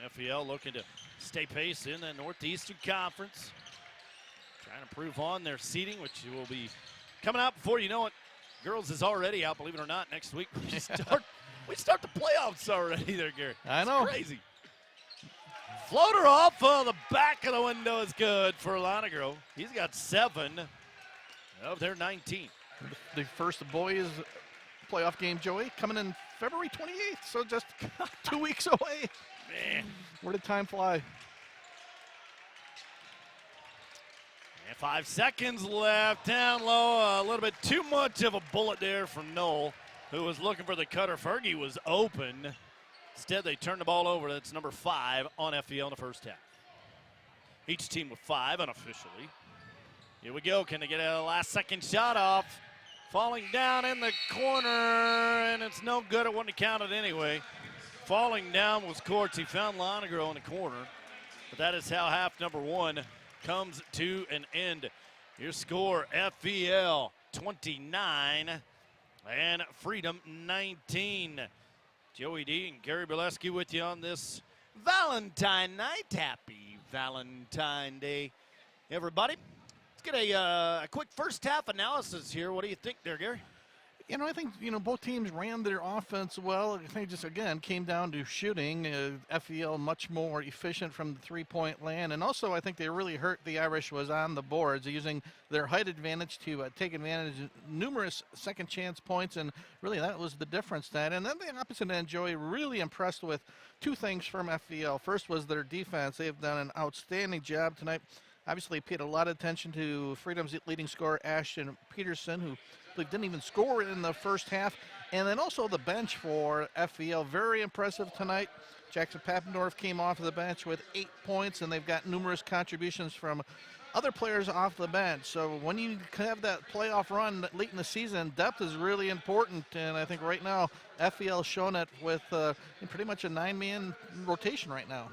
And FPL looking to stay pace in the Northeastern Conference. Trying to improve on their seeding, which will be coming out before you know it. Girls is already out, believe it or not, next week. We start the playoffs already there, Gary. I know. It's crazy. Floater off of the back of the window is good for Lonegro. He's got 7 of their 19. The first boys playoff game, Joey, coming in February 28th, so just 2 weeks away. Man. Where did time fly? And 5 seconds left, down low, a little bit too much of a bullet there from Knoll, who was looking for the cutter. Fergie was open. Instead, they turned the ball over. That's number 5 on FPL in the first half. Each team with 5 unofficially. Here we go. Can they get a last-second shot off? Falling down in the corner, and it's no good. It wouldn't have counted anyway. Falling down was Courts. He found Lonegro in the corner. But that is how half number 1 comes to an end. Your score, FPL 29 and Freedom 19. Joey D and Gary Bileski with you on this Valentine night. Happy Valentine Day, everybody. Let's get a quick first half analysis here. What do you think there, Gary? I think, both teams ran their offense well. I think just, again, came down to shooting. FEL much more efficient from the three-point land. And also, I think they really hurt the Irish was on the boards, using their height advantage to take advantage of numerous second chance points. And really, that was the difference then. And then the opposite end, Joey, really impressed with 2 things from FEL. First was their defense. They have done an outstanding job tonight. Obviously, paid a lot of attention to Freedom's leading scorer, Ashton Peterson, who didn't even score in the first half. And then also the bench for FEL, very impressive tonight. Jackson Pappendorf came off the bench with 8 points, and they've got numerous contributions from other players off the bench. So when you have that playoff run late in the season, depth is really important. And I think right now, FEL shown it with pretty much a 9-man rotation right now.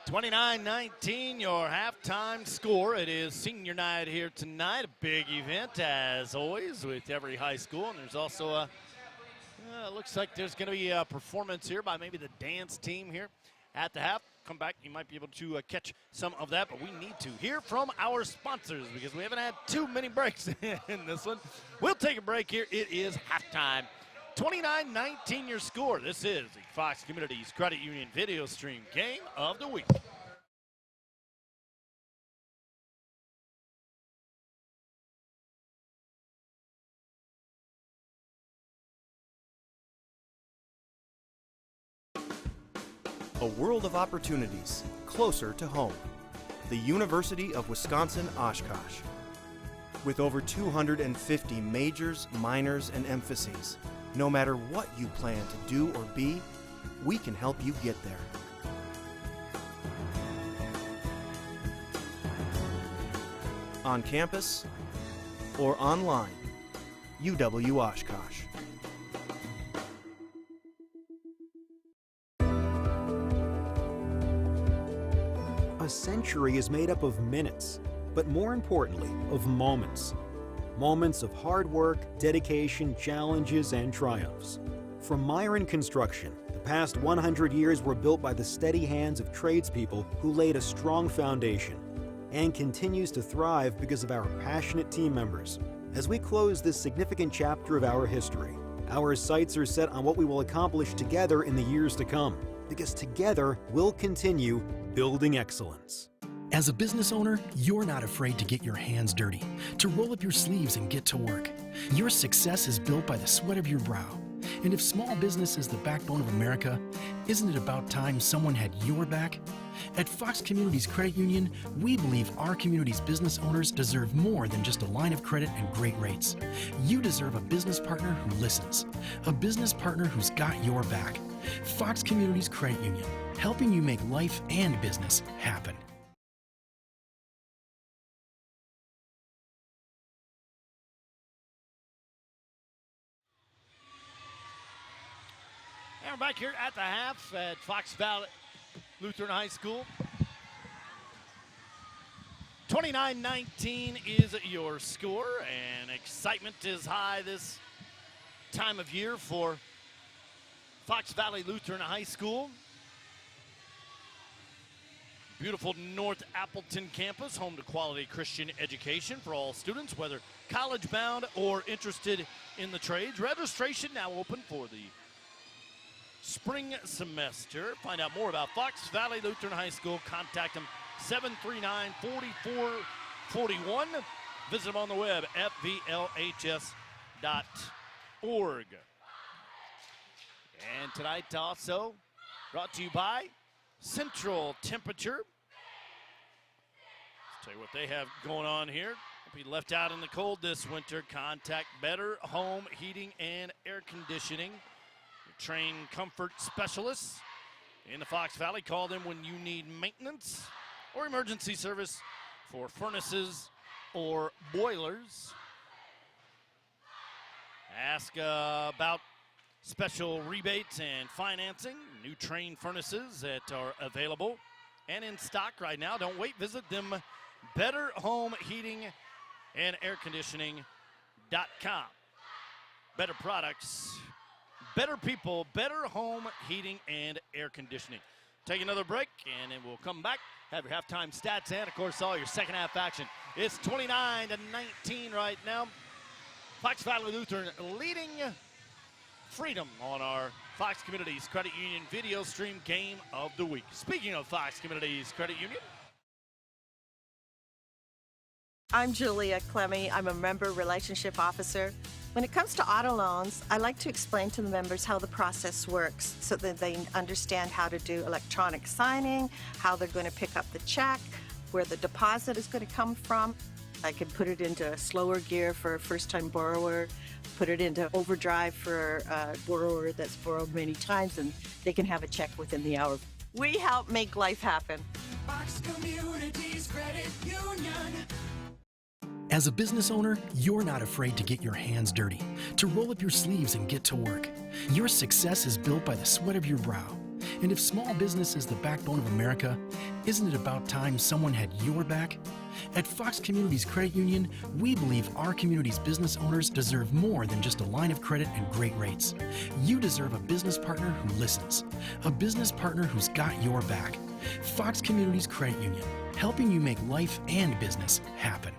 29-19, your halftime score. It is senior night here tonight, a big event as always with every high school. And there's also looks like there's going to be a performance here by maybe the dance team here at the half. Come back, you might be able to catch some of that, but we need to hear from our sponsors because we haven't had too many breaks in this one. We'll take a break here. It is halftime. 29-19 your score. This is the Fox Communities Credit Union video stream game of the week. A world of opportunities closer to home. The University of Wisconsin-Oshkosh. With over 250 majors, minors, and emphases, no matter what you plan to do or be, we can help you get there. On campus or online, UW-Oshkosh. A century is made up of minutes, but more importantly, of moments. Moments of hard work, dedication, challenges, and triumphs. From Myron Construction, the past 100 years were built by the steady hands of tradespeople who laid a strong foundation, and continues to thrive because of our passionate team members. As we close this significant chapter of our history, our sights are set on what we will accomplish together in the years to come, because together we'll continue building excellence. As a business owner, you're not afraid to get your hands dirty, to roll up your sleeves and get to work. Your success is built by the sweat of your brow. And if small business is the backbone of America, isn't it about time someone had your back? At Fox Communities Credit Union, we believe our community's business owners deserve more than just a line of credit and great rates. You deserve a business partner who listens, a business partner who's got your back. Fox Communities Credit Union, helping you make life and business happen. And we're back here at the half at Fox Valley Lutheran High School. 29-19 is your score, and excitement is high this time of year for Fox Valley Lutheran High School. Beautiful North Appleton campus, home to quality Christian education for all students, whether college-bound or interested in the trades. Registration now open for the spring semester. Find out more about Fox Valley Lutheran High School. Contact them 739-4441. Visit them on the web, fvlhs.org. And tonight also brought to you by Central Temperature. Let's tell you what they have going on here. Be left out in the cold this winter. Contact Better Home Heating and Air Conditioning. Trained comfort specialists in the Fox Valley. Call them when you need maintenance or emergency service for furnaces or boilers. Ask about special rebates and financing. New Train furnaces that are available and in stock right now. Don't wait. Visit them, Better Home Heating and Air Conditioning.com. Better products, better people, better home heating and air conditioning. Take another break, and then we'll come back, have your halftime stats, and, of course, all your second half action. It's 29-19 right now. Fox Valley Lutheran leading Freedom on our Fox Communities Credit Union video stream game of the week. Speaking of Fox Communities Credit Union, I'm Julia Clemmy. I'm a member relationship officer. When it comes to auto loans, I like to explain to the members how the process works so that they understand how to do electronic signing, how they're going to pick up the check, where the deposit is going to come from. I can put it into slower gear for a first-time borrower, put it into overdrive for a borrower that's borrowed many times, and they can have a check within the hour. We help make life happen. Fox Communities Credit Union. As a business owner, you're not afraid to get your hands dirty, to roll up your sleeves and get to work. Your success is built by the sweat of your brow. And if small business is the backbone of America, isn't it about time someone had your back? At Fox Communities Credit Union, we believe our community's business owners deserve more than just a line of credit and great rates. You deserve a business partner who listens, a business partner who's got your back. Fox Communities Credit Union, helping you make life and business happen.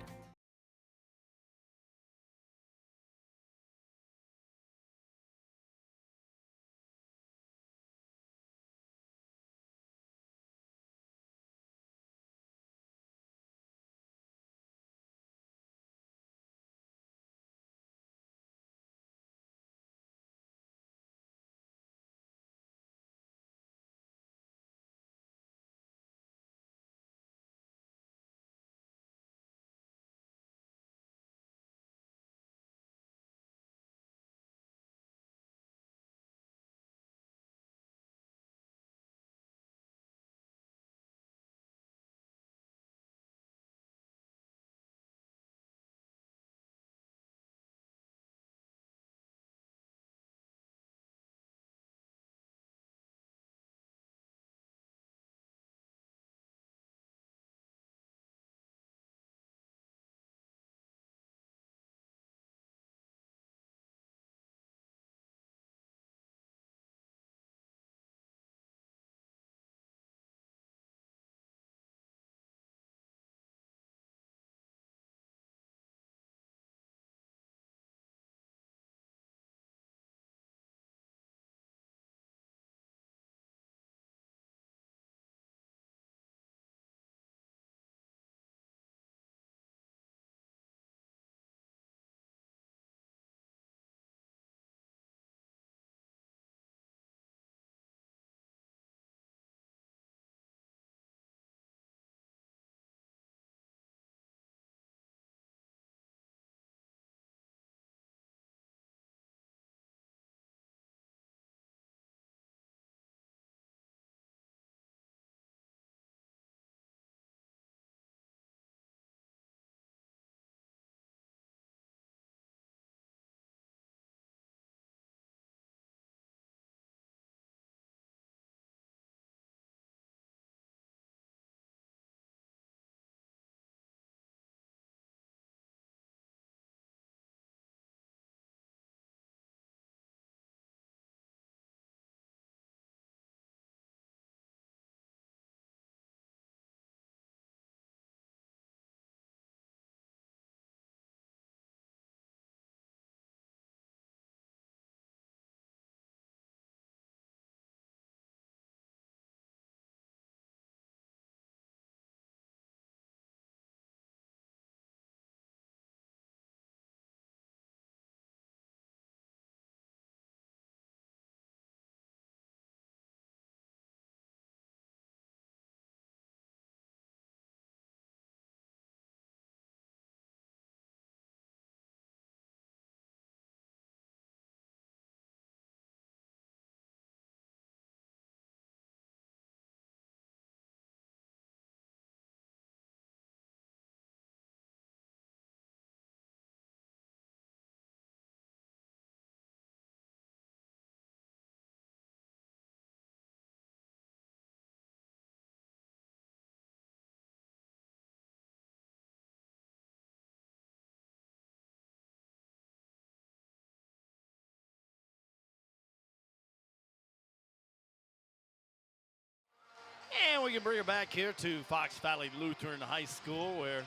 we can bring her back here to Fox Valley Lutheran High School, where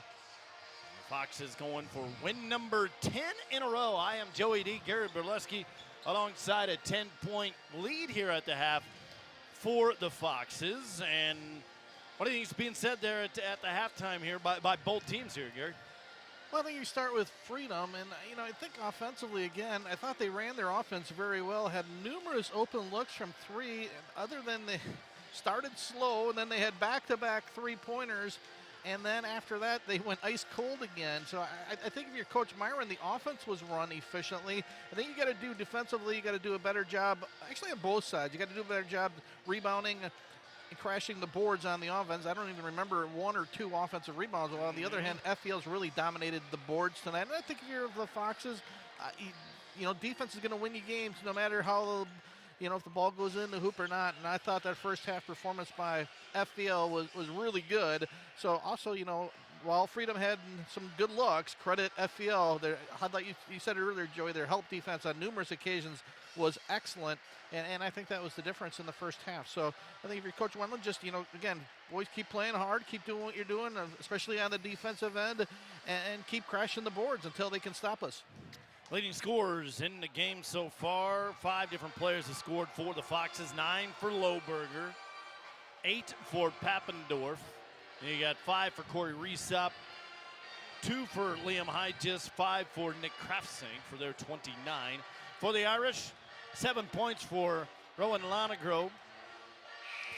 Fox is going for win number 10 in a row. I am Joey D. Gary Burleski alongside a 10-point lead here at the half for the Foxes. And what do you think is being said there at the halftime here by both teams here, Gary? Well, I think you start with Freedom, and I think offensively again, I thought they ran their offense very well, had numerous open looks from three, and other than they started slow, and then they had back-to-back three-pointers, and then after that they went ice cold again. So I think if you're Coach Myron, the offense was run efficiently. I think you got to do defensively, you got to do a better job, actually on both sides. You got to do a better job rebounding and crashing the boards on the offense. I don't even remember one or two offensive rebounds. While on the other hand, FPL's really dominated the boards tonight. And I think if you're the Foxes, defense is going to win you games no matter how, if the ball goes in the hoop or not. And I thought that first half performance by FPL was really good. So also, while Freedom had some good looks, credit FPL. Like you said it earlier, Joey, their help defense on numerous occasions was excellent, and I think that was the difference in the first half. So I think if you're Coach Winland, just, again, boys, keep playing hard, keep doing what you're doing, especially on the defensive end, and keep crashing the boards until they can stop us. Leading scorers in the game so far, 5 different players have scored for the Foxes, 9 for Lohberger, 8 for Pappendorf. And you got 5 for Corey Reesop, 2 for Liam Hygis, 5 for Nick Kraftsink for their 29. For the Irish, 7 points for Rowan Lonegro,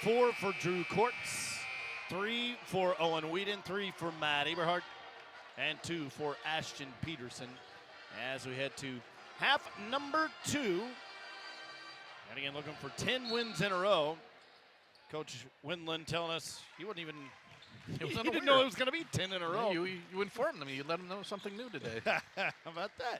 4 for Drew Courts, 3 for Owen Whedon, 3 for Matt Eberhardt, and 2 for Ashton Peterson. As we head to half number 2, and again looking for 10 wins in a row. Coach Winland telling us he wouldn't even, he didn't know it was going to be 10 in a row. You informed them. You let them know something new today. How about that?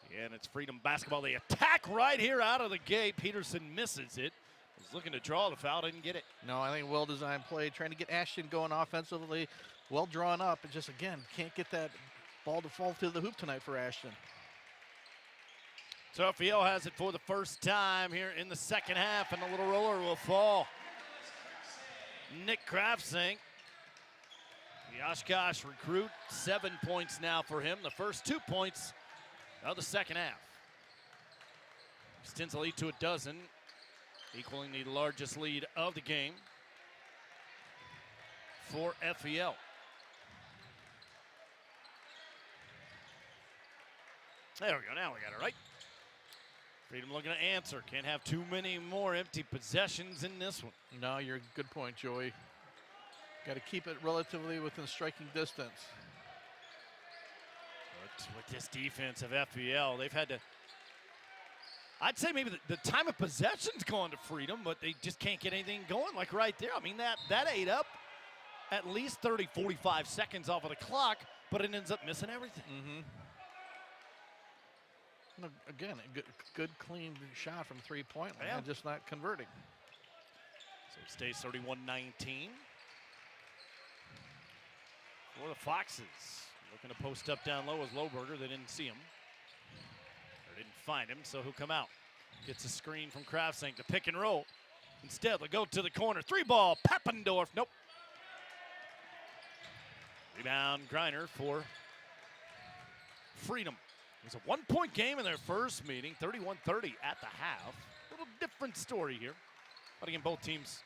Yeah, and it's Freedom basketball. They attack right here out of the gate. Peterson misses it. Was looking to draw the foul, didn't get it. No, I think well-designed play, trying to get Ashton going offensively, well drawn up, and just, again, can't get that ball to fall to the hoop tonight for Ashton. So FPL has it for the first time here in the second half, and the little roller will fall. Nick Kraftsink, the Oshkosh recruit, 7 points now for him. The first 2 points of the second half. Extends the lead to a dozen, equaling the largest lead of the game for FPL. There we go, now we got it right. Freedom looking to answer. Can't have too many more empty possessions in this one. No, you're a good point, Joey. Got to keep it relatively within striking distance. But with this defense of FPL, they've had to, I'd say maybe the time of possession's going to Freedom, but they just can't get anything going like right there. I mean, that ate up at least 30, 45 seconds off of the clock, but it ends up missing everything. Mm-hmm. Again, a good clean shot from three-point line, and just not converting. So it stays 31-19. For the Foxes, looking to post up down low as Lohberger. They didn't see him. Or didn't find him, so he'll come out. Gets a screen from Kraftsink to pick and roll. Instead, they'll go to the corner. 3-ball, Pappendorf. Nope. Rebound, Griner for Freedom. It was a 1-point game in their first meeting, 31-30 at the half. A little different story here. But again, both teams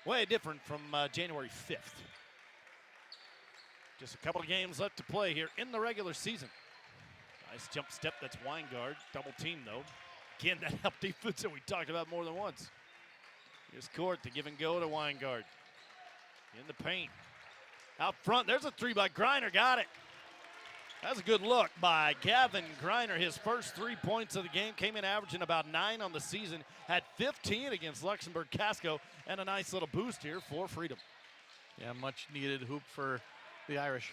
way different from January 5th. Just a couple of games left to play here in the regular season. Nice jump step, that's Weingard. Double team though. Again, that help defense that we talked about more than once. Here's Court, the give and go to Weingard. In the paint. Out front, there's a 3 by Griner, got it. That's a good look by Gavin Griner. His first 3 points of the game came in averaging about 9 on the season. Had 15 against Luxembourg Casco, and a nice little boost here for Freedom. Yeah, much needed hoop for the Irish.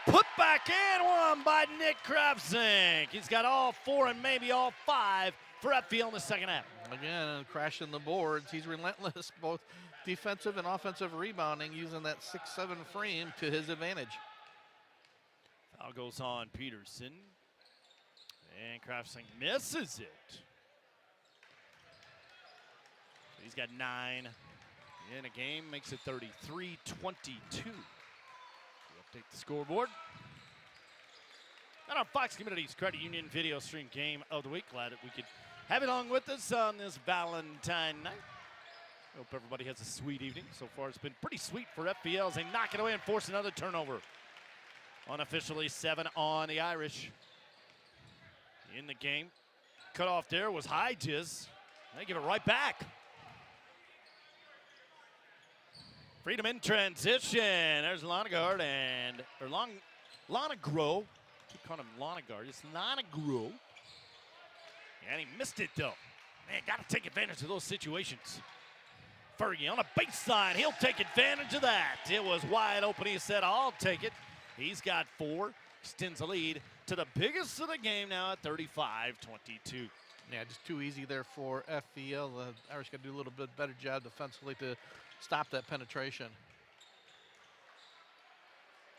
Put back in one by Nick Kraftsink. He's got all 4 and maybe all 5 for FPL in the second half. Again, crashing the boards. He's relentless, both defensive and offensive rebounding, using that 6'7" frame to his advantage. Foul goes on Peterson. And Kraftsink misses it. He's got 9 in a game, makes it 33-22. We update the scoreboard. And our Fox Communities Credit Union video stream game of the week. Glad that we could have it along with us on this Valentine night. Hope everybody has a sweet evening. So far, it's been pretty sweet for FPL as they knock it away and force another turnover. Unofficially 7 on the Irish. In the game. Cut off there was Hodges. They give it right back. Freedom in transition. There's Lonegard or Lonegro. Keep calling him Lonegard. It's Lonegro. And he missed it though. Man, got to take advantage of those situations. Fergie on a baseline. He'll take advantage of that. It was wide open. He said, I'll take it. He's got 4. Extends the lead to the biggest of the game now at 35-22. Yeah, just too easy there for FVL. The Irish got to do a little bit better job defensively to stop that penetration.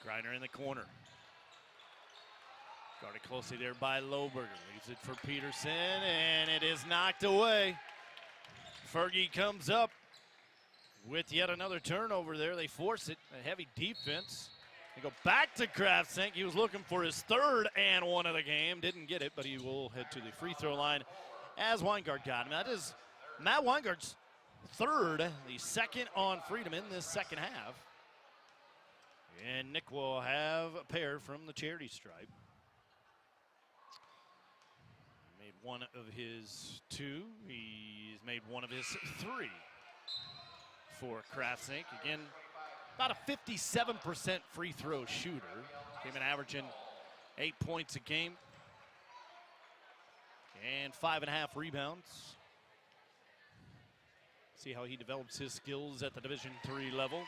Griner in the corner. Guarded closely there by Lohberger. Leaves it for Peterson, and it is knocked away. Fergie comes up with yet another turnover there. They force it. A heavy defense. They go back to Kraftsink. He was looking for his 3rd and 1 of the game. Didn't get it, but he will head to the free throw line as Weingart got him. That is Matt Weingart's 3rd, the 2nd on Freedom in this second half. And Nick will have a pair from the charity stripe. Made 1 of his 2. He's made 1 of his 3 for Kraftsink. Again, about a 57% free throw shooter. Came in averaging 8 points a game. And 5.5 rebounds. See how he develops his skills at the Division III level.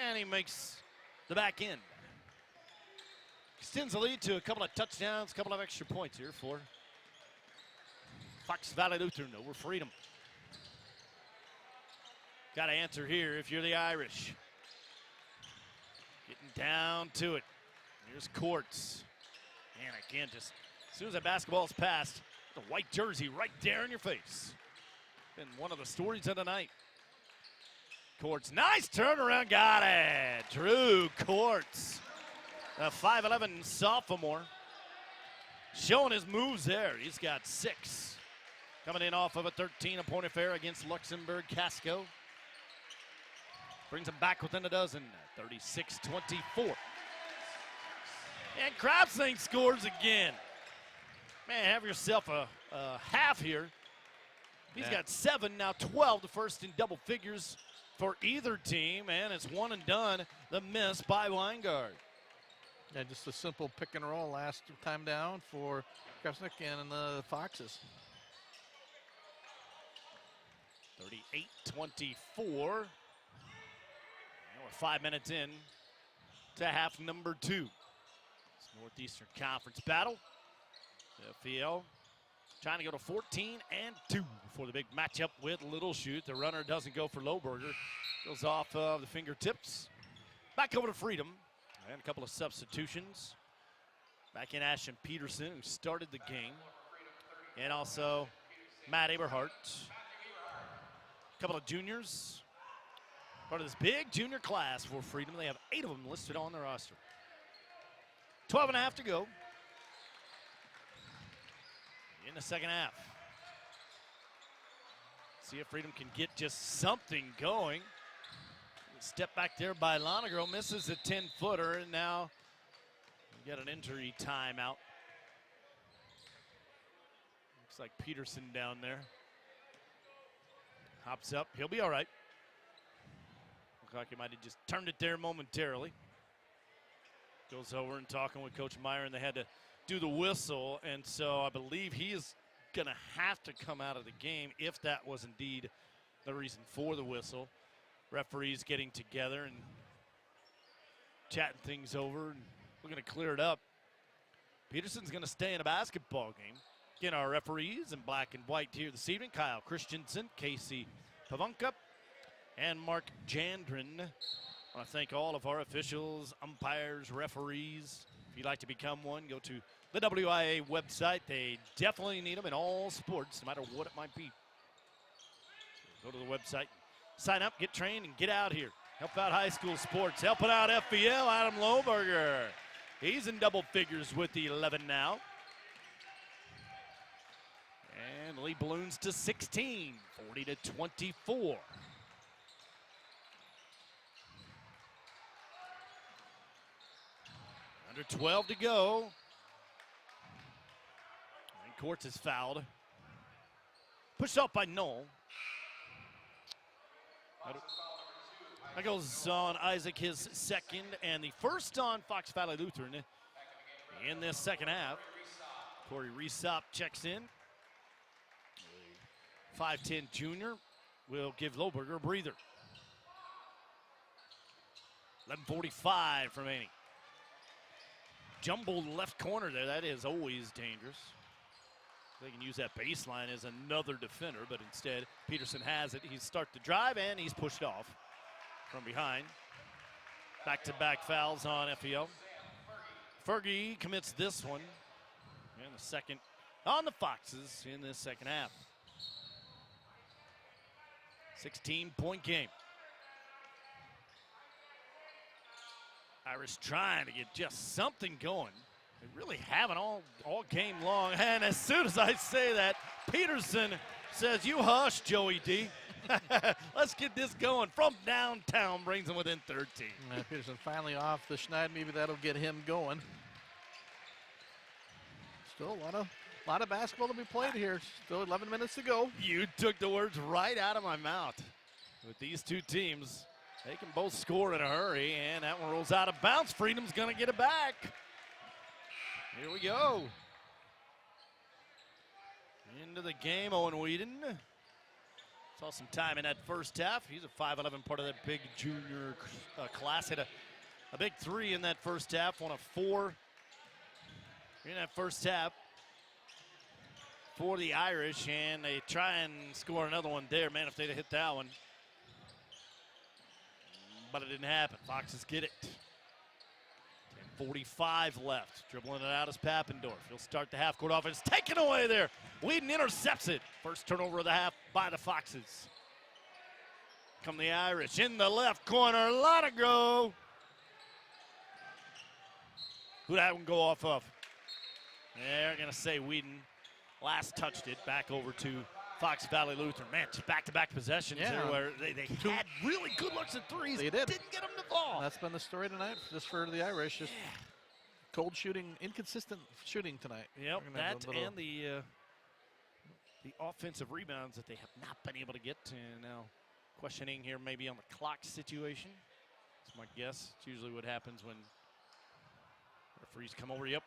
And he makes the back end. Extends the lead to a couple of touchdowns, a couple of extra points here for Fox Valley Lutheran over Freedom. Got to answer here if you're the Irish. Getting down to it. Here's Courts. And again, just as soon as that basketball's passed, the white jersey right there in your face. Been one of the stories of the night. Courts, nice turnaround, got it. Drew Courts, the 5'11" sophomore, showing his moves there. He's got 6. Coming in off of a 13-point affair against Luxembourg Casco. Brings him back within a dozen, 36-24. And Kraftsink scores again. Man, have yourself a half here. He's got 7, now 12, the first in double figures for either team, and it's 1 and done. The miss by Weingart. Yeah, just a simple pick and roll last time down for Kraftsink and the Foxes. 38-24. We're 5 minutes in to half number 2. It's Northeastern Conference battle. FPL trying to go to 14-2 for the big matchup with Little Chute. The runner doesn't go for Lohberger. Goes off of the fingertips. Back over to Freedom. And a couple of substitutions. Back in Ashton Peterson, who started the game. And also Matt Eberhardt. A couple of juniors. Part of this big junior class for Freedom. They have 8 of them listed on their roster. 12.5 to go in the second half. See if Freedom can get just something going. Step back there by Lonegro, misses a 10-footer, and now we got an injury timeout. Looks like Peterson down there. Hops up, he'll be all right. Looks like he might have just turned it there momentarily. Goes over and talking with Coach Myron. They had to do the whistle, and so I believe he is going to have to come out of the game if that was indeed the reason for the whistle. Referees getting together and chatting things over, and we're going to clear it up. Peterson's going to stay in a basketball game. Again, our referees in black and white here this evening: Kyle Christensen, Casey Pavunka, and Mark Jandrin. I want to thank all of our officials, umpires, referees. If you'd like to become one, go to the WIA website. They definitely need them in all sports, no matter what it might be. Go to the website, sign up, get trained, and get out here. Help out high school sports. Helping out FVL, Adam Lohberger. He's in double figures with the 11 now. And lead balloons to 16, 40-24. Under 12 to go. And Courts is fouled. Pushed off by Knoll. That goes on Isaac, his second, and the first on Fox Valley Lutheran in this second half. Corey Resop checks in. 5'10 junior will give Lohberger a breather. 11:45 remaining. Jumbled left corner there. That is always dangerous. They can use that baseline as another defender, but instead Peterson has it. He starts to drive, and he's pushed off from behind. Back-to-back fouls on FEO. Fergie commits this one, and the second on the Foxes in this second half. 16-point game. Irish trying to get just something going. They really haven't all game long. And as soon as I say that, Peterson says, "You hush, Joey D." Let's get this going from downtown. Brings him within 13. Peterson finally off the schneid. Maybe that'll get him going. Still a lot of basketball to be played here. Still 11 minutes to go. You took the words right out of my mouth. With these two teams, they can both score in a hurry, and that one rolls out of bounds. Freedom's going to get it back. Here we go. Into the game, Owen Whedon. Saw some time in that first half. He's a 5'11", part of that big junior class. Hit a big three in that first half, one of four in that first half for the Irish, and they try and score another one there. Man, if they'd have hit that one. But it didn't happen. Foxes get it. 10:45 left. Dribbling it out is Pappendorf. He'll start the half-court offense. Taken away there. Whedon intercepts it. First turnover of the half by the Foxes. Come the Irish in the left corner. Let it go. Who'd that one go off of? They're going to say Whedon last touched it. Back over to Fox Valley Lutheran. Man, just back-to-back possessions there where they had really good looks at threes. They did. Didn't get them to fall. That's been the story tonight just for the Irish. Just cold shooting, inconsistent shooting tonight. Yep, that and the offensive rebounds that they have not been able to get to. Now, questioning here maybe on the clock situation. That's my guess. It's usually what happens when referees come over. Yep.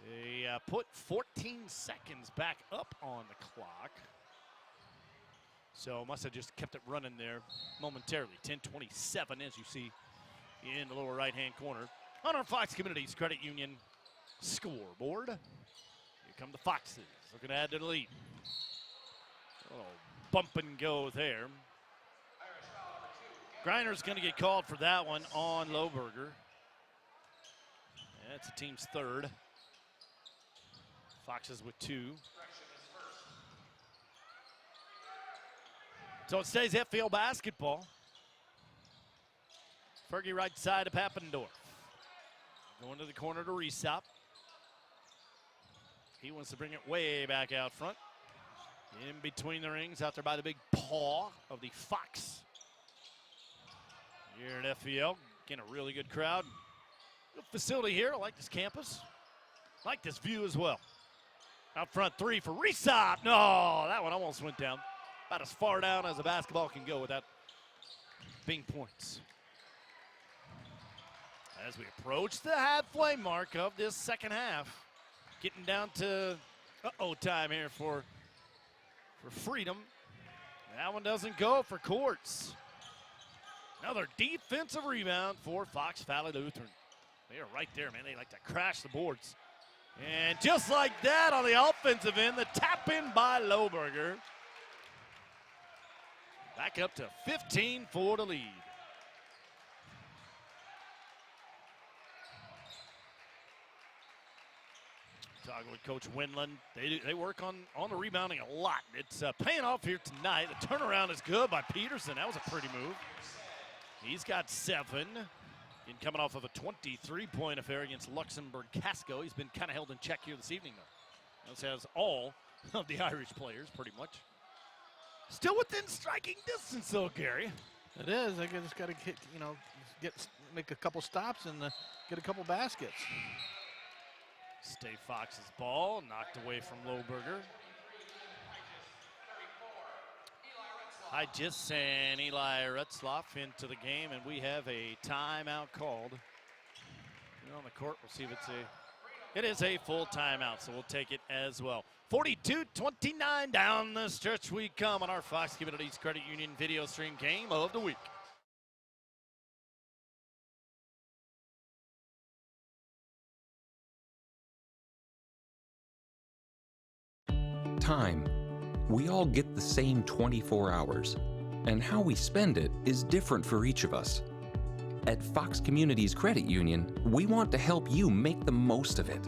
They put 14 seconds back up on the clock. So must have just kept it running there momentarily. 10:27 as you see in the lower right-hand corner on our Fox Communities Credit Union scoreboard. Here come the Foxes looking to add to the lead. A little bump and go there. Griner's going to get called for that one on Lohberger. That's the team's third. Foxes with two. So it stays FPL basketball. Fergie right side of Pappendorf. Going to the corner to Resop. He wants to bring it way back out front. In between the rings, out there by the big paw of the Fox. Here at FPL, getting a really good crowd. Good facility here. I like this campus. I like this view as well. Out front three for Resop. No, that one almost went down. About as far down as a basketball can go without being points. As we approach the halfway mark of this second half, getting down to time here for Freedom. That one doesn't go for Courts. Another defensive rebound for Fox Valley Lutheran. They are right there, man. They like to crash the boards. And just like that on the offensive end, the tap in by Lohberger. Back up to 15 for the lead. Talking with Coach Winland. They work on the rebounding a lot. It's paying off here tonight. The turnaround is good by Peterson. That was a pretty move. He's got 7. And coming off of a 23-point affair against Luxembourg Casco. He's been kind of held in check here this evening, though. This has all of the Irish players, pretty much. Still within striking distance, though, Gary. It is. I just got to make a couple stops and get a couple baskets. Stay Fox's ball, knocked away from Lohberger. Higis and Eli Retzloff into the game, and we have a timeout called. On the court, we'll see if it is a full timeout, so we'll take it as well. 42-29 down the stretch we come on our Fox Communities Credit Union video stream game of the week. Time. We all get the same 24 hours, and how we spend it is different for each of us. At Fox Communities Credit Union, we want to help you make the most of it.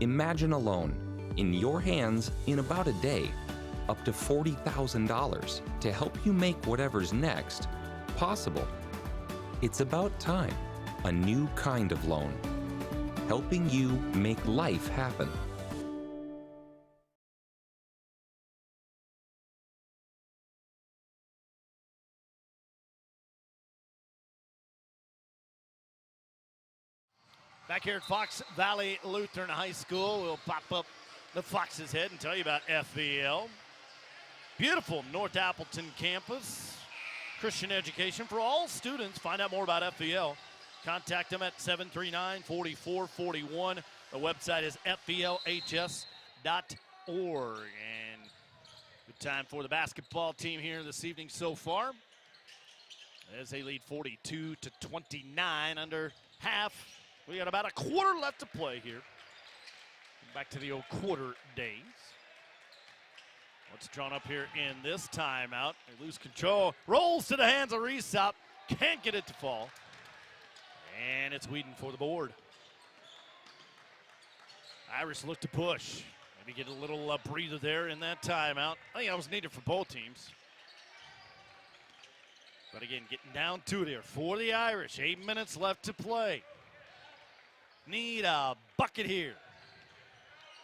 Imagine a loan in your hands in about a day, up to $40,000 to help you make whatever's next possible. It's about time, a new kind of loan, helping you make life happen. Back here at Fox Valley Lutheran High School, we'll pop up the Fox's head and tell you about FVL. Beautiful North Appleton campus. Christian education for all students. Find out more about FVL. Contact them at 739-4441. The website is fvlhs.org. And good time for the basketball team here this evening so far, as they lead 42-29 under half. We got about a quarter left to play here. Back to the old quarter days. What's drawn up here in this timeout? They lose control. Rolls to the hands of Reesop. Can't get it to fall. And it's Whedon for the board. Irish look to push. Maybe get a little breather there in that timeout. I think that was needed for both teams. But again, getting down to there for the Irish. 8 minutes left to play. Need a bucket here.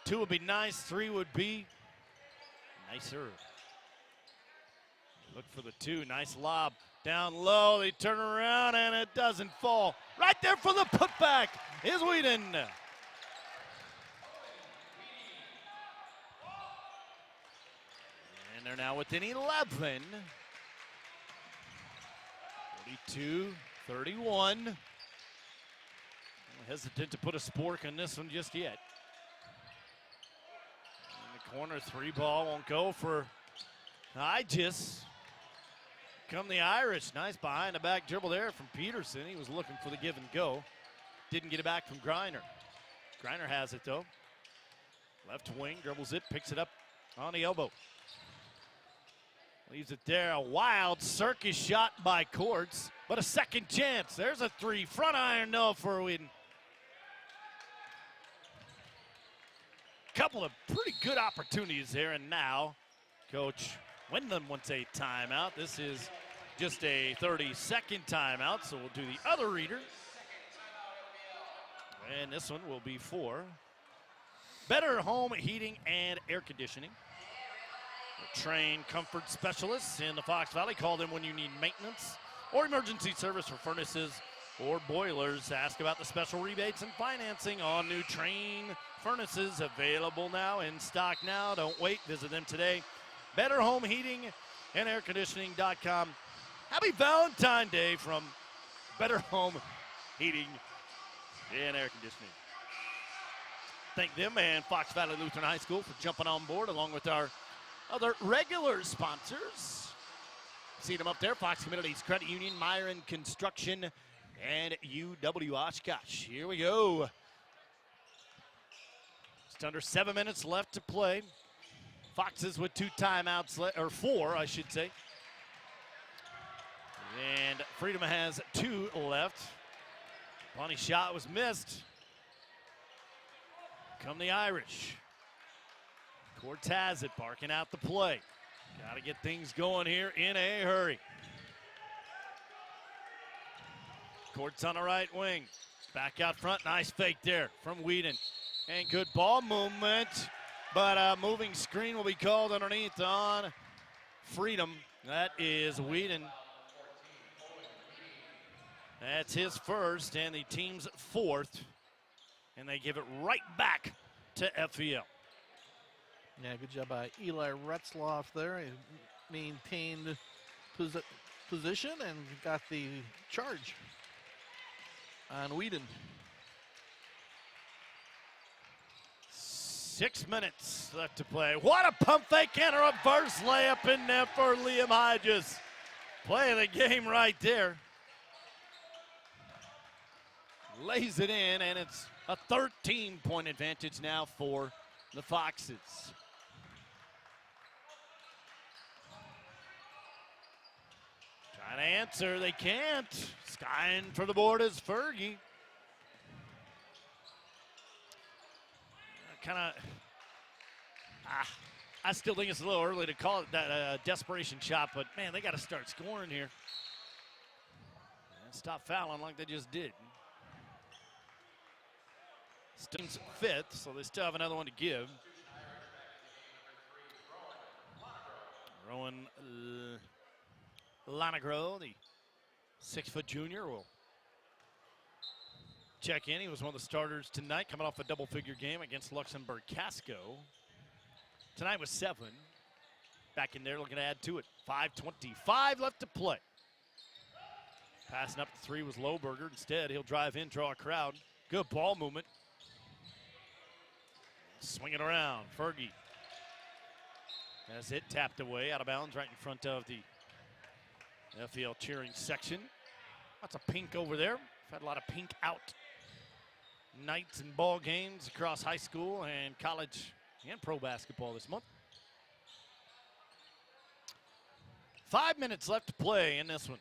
2 would be nice, 3 would be nicer. Look for the 2, nice lob. Down low, they turn around and it doesn't fall. Right there for the putback is Whedon. And they're now within 11. 42-31. Hesitant to put a spork on this one just yet. In the corner, 3 ball won't go for Higis. Come the Irish. Nice behind the back dribble there from Peterson. He was looking for the give and go. Didn't get it back from Greiner. Greiner has it though. Left wing, dribbles it, picks it up on the elbow. Leaves it there. A wild circus shot by Courts, but a second chance. There's a 3. Front iron, no for Whedon. Couple of pretty good opportunities there, and now Coach Winland wants a timeout. This is just a 30-second timeout, so we'll do the other reader. And this one will be for Better Home Heating and Air Conditioning. Trained comfort specialists in the Fox Valley. Call them when you need maintenance or emergency service for furnaces or boilers. Ask about the special rebates and financing on new Train furnaces, available now, in stock now. Don't wait, visit them today. Better Home Heating and Air Conditioning.com. Happy Valentine's Day from Better Home Heating and Air Conditioning. Thank them and Fox Valley Lutheran High School for jumping on board, along with our other regular sponsors. See them up there, Fox Communities Credit Union, Myron Construction, and UW Oshkosh. Here we go. Just under 7 minutes left to play. Foxes with 2 timeouts, or 4, I should say. And Freedom has 2 left. Bunny shot was missed. Come the Irish. Courts has it, barking out the play. Got to get things going here in a hurry. Courts on the right wing. Back out front, nice fake there from Whedon. And good ball movement, but a moving screen will be called underneath on Freedom. That is Whedon. That's his first and the team's fourth. And they give it right back to FEL. Yeah, good job by Eli Retzloff there. He maintained position and got the charge on Whedon. 6 minutes left to play. What a pump fake and a reverse layup in there for Liam Hodges. Play of the game right there. Lays it in, and it's a 13-point advantage now for the Foxes. Trying to answer, they can't. Skying for the board is Fergie. I still think it's a little early to call it that desperation shot, but man, they got to start scoring here. And stop fouling like they just did. Sting's fifth, so they still have another one to give. Rowan Lanagro, the 6-foot junior, will check in. He was one of the starters tonight, coming off a double-figure game against Luxembourg Casco. Tonight was 7. Back in there, looking to add to it. 5:25 left to play. Passing up the 3 was Lohberger. Instead, he'll drive in, draw a crowd. Good ball movement. Swing it around. Fergie has it tapped away, out of bounds, right in front of the FEL cheering section. Lots of pink over there. We've had a lot of pink out nights and ball games across high school and college and pro basketball this month. 5 minutes left to play in this one.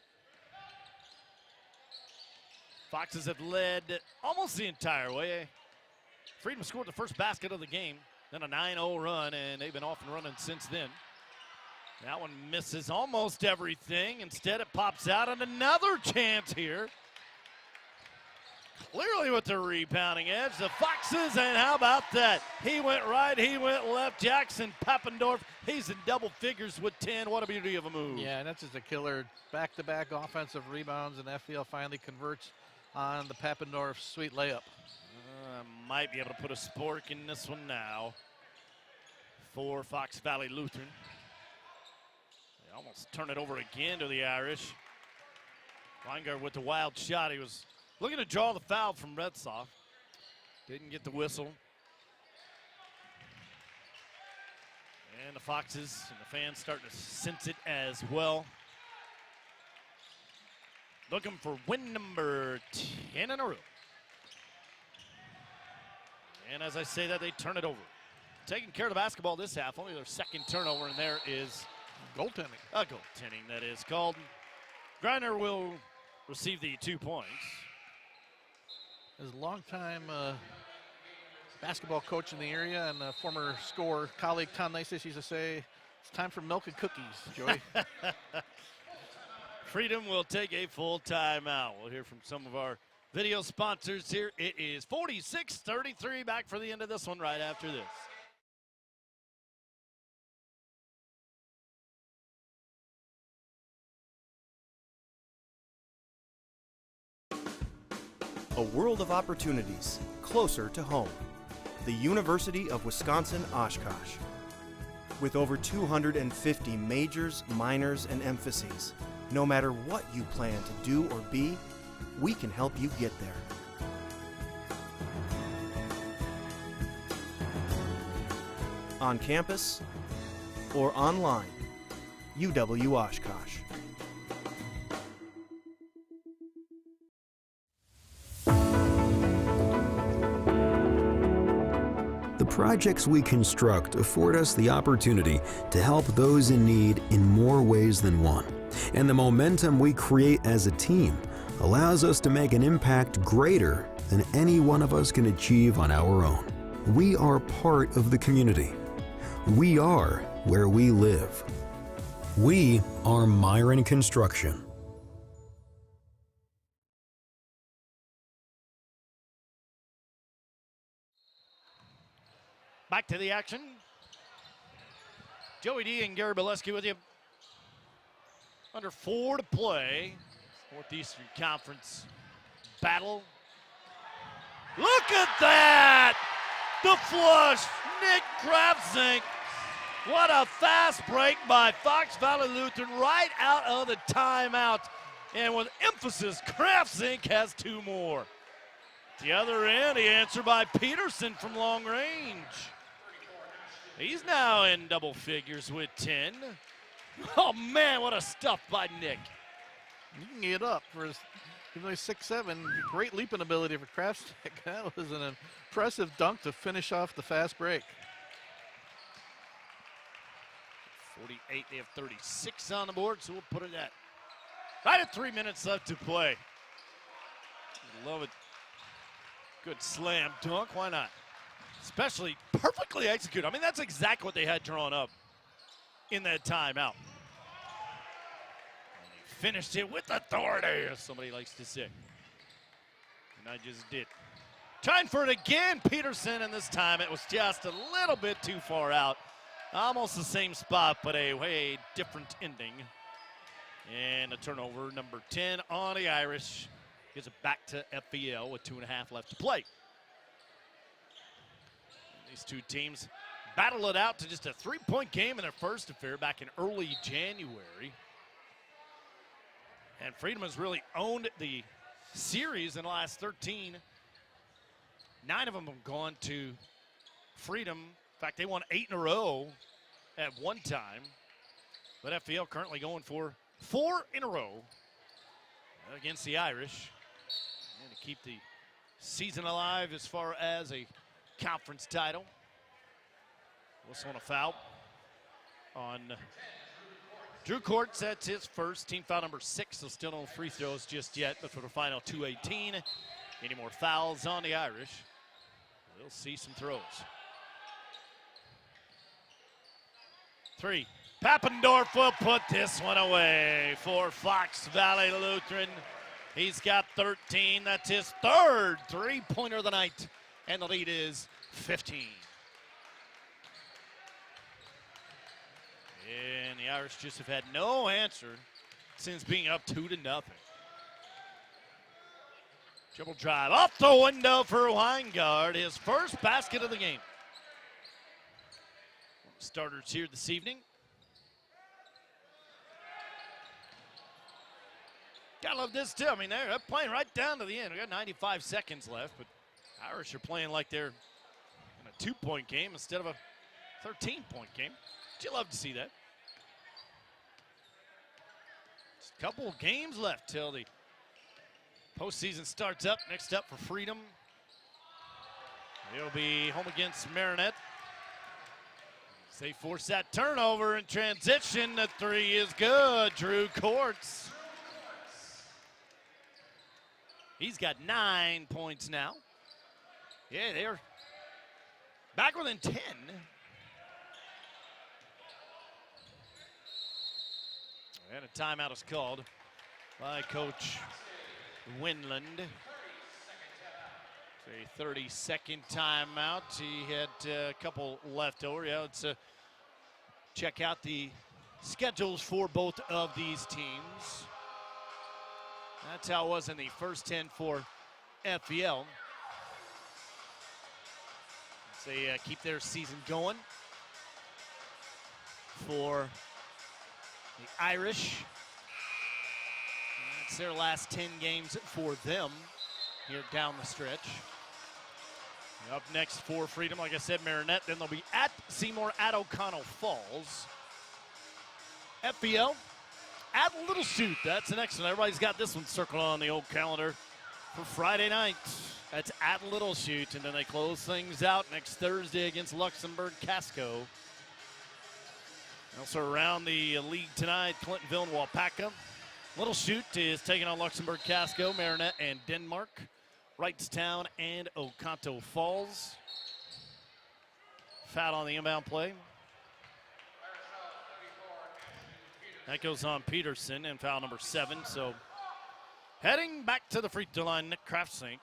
Foxes have led almost the entire way. Freedom scored the first basket of the game, then a 9-0 run, and they've been off and running since then. That one misses almost everything. Instead, it pops out, and another chance here. Clearly with the rebounding edge, the Foxes, and how about that? He went right, he went left. Jackson Pappendorf, he's in double figures with 10. What a beauty of a move. Yeah, and that's just a killer back-to-back offensive rebounds, and FEL finally converts on the Pappendorf sweet layup. Might be able to put a spork in this one now for Fox Valley Lutheran. They almost turn it over again to the Irish. Weingart with the wild shot. He was looking to draw the foul from Retzloff. Didn't get the whistle. And the Foxes and the fans starting to sense it as well. Looking for win number 10 in a row. And as I say that, they turn it over. Taking care of the basketball this half. Only their second turnover, and there is goaltending. A goaltending that is called. Griner will receive the 2 points. His longtime basketball coach in the area and former scorer colleague Tom Nices used to say, it's time for milk and cookies, Joey. Freedom will take a full timeout. We'll hear from some of our video sponsors here. It is 46-33. Back for the end of this one right after this. A world of opportunities closer to home. The University of Wisconsin-Oshkosh. With over 250 majors, minors, and emphases, no matter what you plan to do or be, we can help you get there. On campus or online, UW-Oshkosh. The projects we construct afford us the opportunity to help those in need in more ways than one. And the momentum we create as a team allows us to make an impact greater than any one of us can achieve on our own. We are part of the community. We are where we live. We are Myron Construction. Back to the action. Joey D and Gary Bileski with you. Under 4 to play. Northeastern Conference battle. Look at that! The flush, Nick Krafzink. What a fast break by Fox Valley Lutheran right out of the timeout. And with emphasis, Krafzink has 2 more. At the other end, the answer by Peterson from long range. He's now in double figures with 10. Oh man, what a stuff by Nick. He can get up for his, even though he's 6'7", great leaping ability for Krafzink. That was an impressive dunk to finish off the fast break. 48, they have 36 on the board, so we'll put it at right at 3 minutes left to play. Love it. Good slam dunk, why not? Especially perfectly executed. I mean, that's exactly what they had drawn up in that timeout. And they finished it with authority, as somebody likes to say. And I just did. Trying for it again, Peterson, and this time it was just a little bit too far out. Almost the same spot, but a way different ending. And a turnover, number 10 on the Irish. Gives it back to FVL with 2.5 left to play. These two teams battle it out to just a 3-point game in their first affair back in early January. And Freedom has really owned the series in the last 13. 9 of them have gone to Freedom. In fact, they won 8 in a row at one time. But FVL currently going for 4 in a row against the Irish. And to keep the season alive as far as a conference title. Whistle on a foul on Drew Courts. That's his first. Team foul number 6, so still no free throws just yet. But for the final 2:18, any more fouls on the Irish, we'll see some throws. 3. Pappendorf will put this one away for Fox Valley Lutheran. He's got 13. That's his 3rd three-pointer of the night. And the lead is 15. And the Irish just have had no answer since being up 2-0. Dribble drive off the window for Weingard, his first basket of the game. Starters here this evening. Gotta love this too. I mean, they're playing right down to the end. We got 95 seconds left, but Irish are playing like they're in a 2-point game instead of a 13-point game. You love to see that. Just a couple of games left till the postseason starts up. Next up for Freedom, it'll be home against Marinette. They force that turnover in transition. The 3 is good. Drew Courts. He's got 9 points now. Yeah, they're back within 10. And a timeout is called by Coach Winland. It's a 30-second timeout. He had a couple left over. Yeah, let's check out the schedules for both of these teams. That's how it was in the first 10 for FVL. They keep their season going for the Irish. It's their last 10 games for them here down the stretch. Up next for Freedom, like I said, Marinette. Then they'll be at Seymour, at O'Connell Falls. FVL at Little Chute. That's the next one. Everybody's got this one circled on the old calendar for Friday night. That's at Little Chute, and then they close things out next Thursday against Luxembourg Casco. Also around the league tonight, Clintonville and Wapaka. Little Chute is taking on Luxembourg Casco, Marinette, and Denmark. Wrightstown and Oconto Falls. Foul on the inbound play. That goes on Peterson and foul number 7. So heading back to the free throw line, Nick Kraftsink.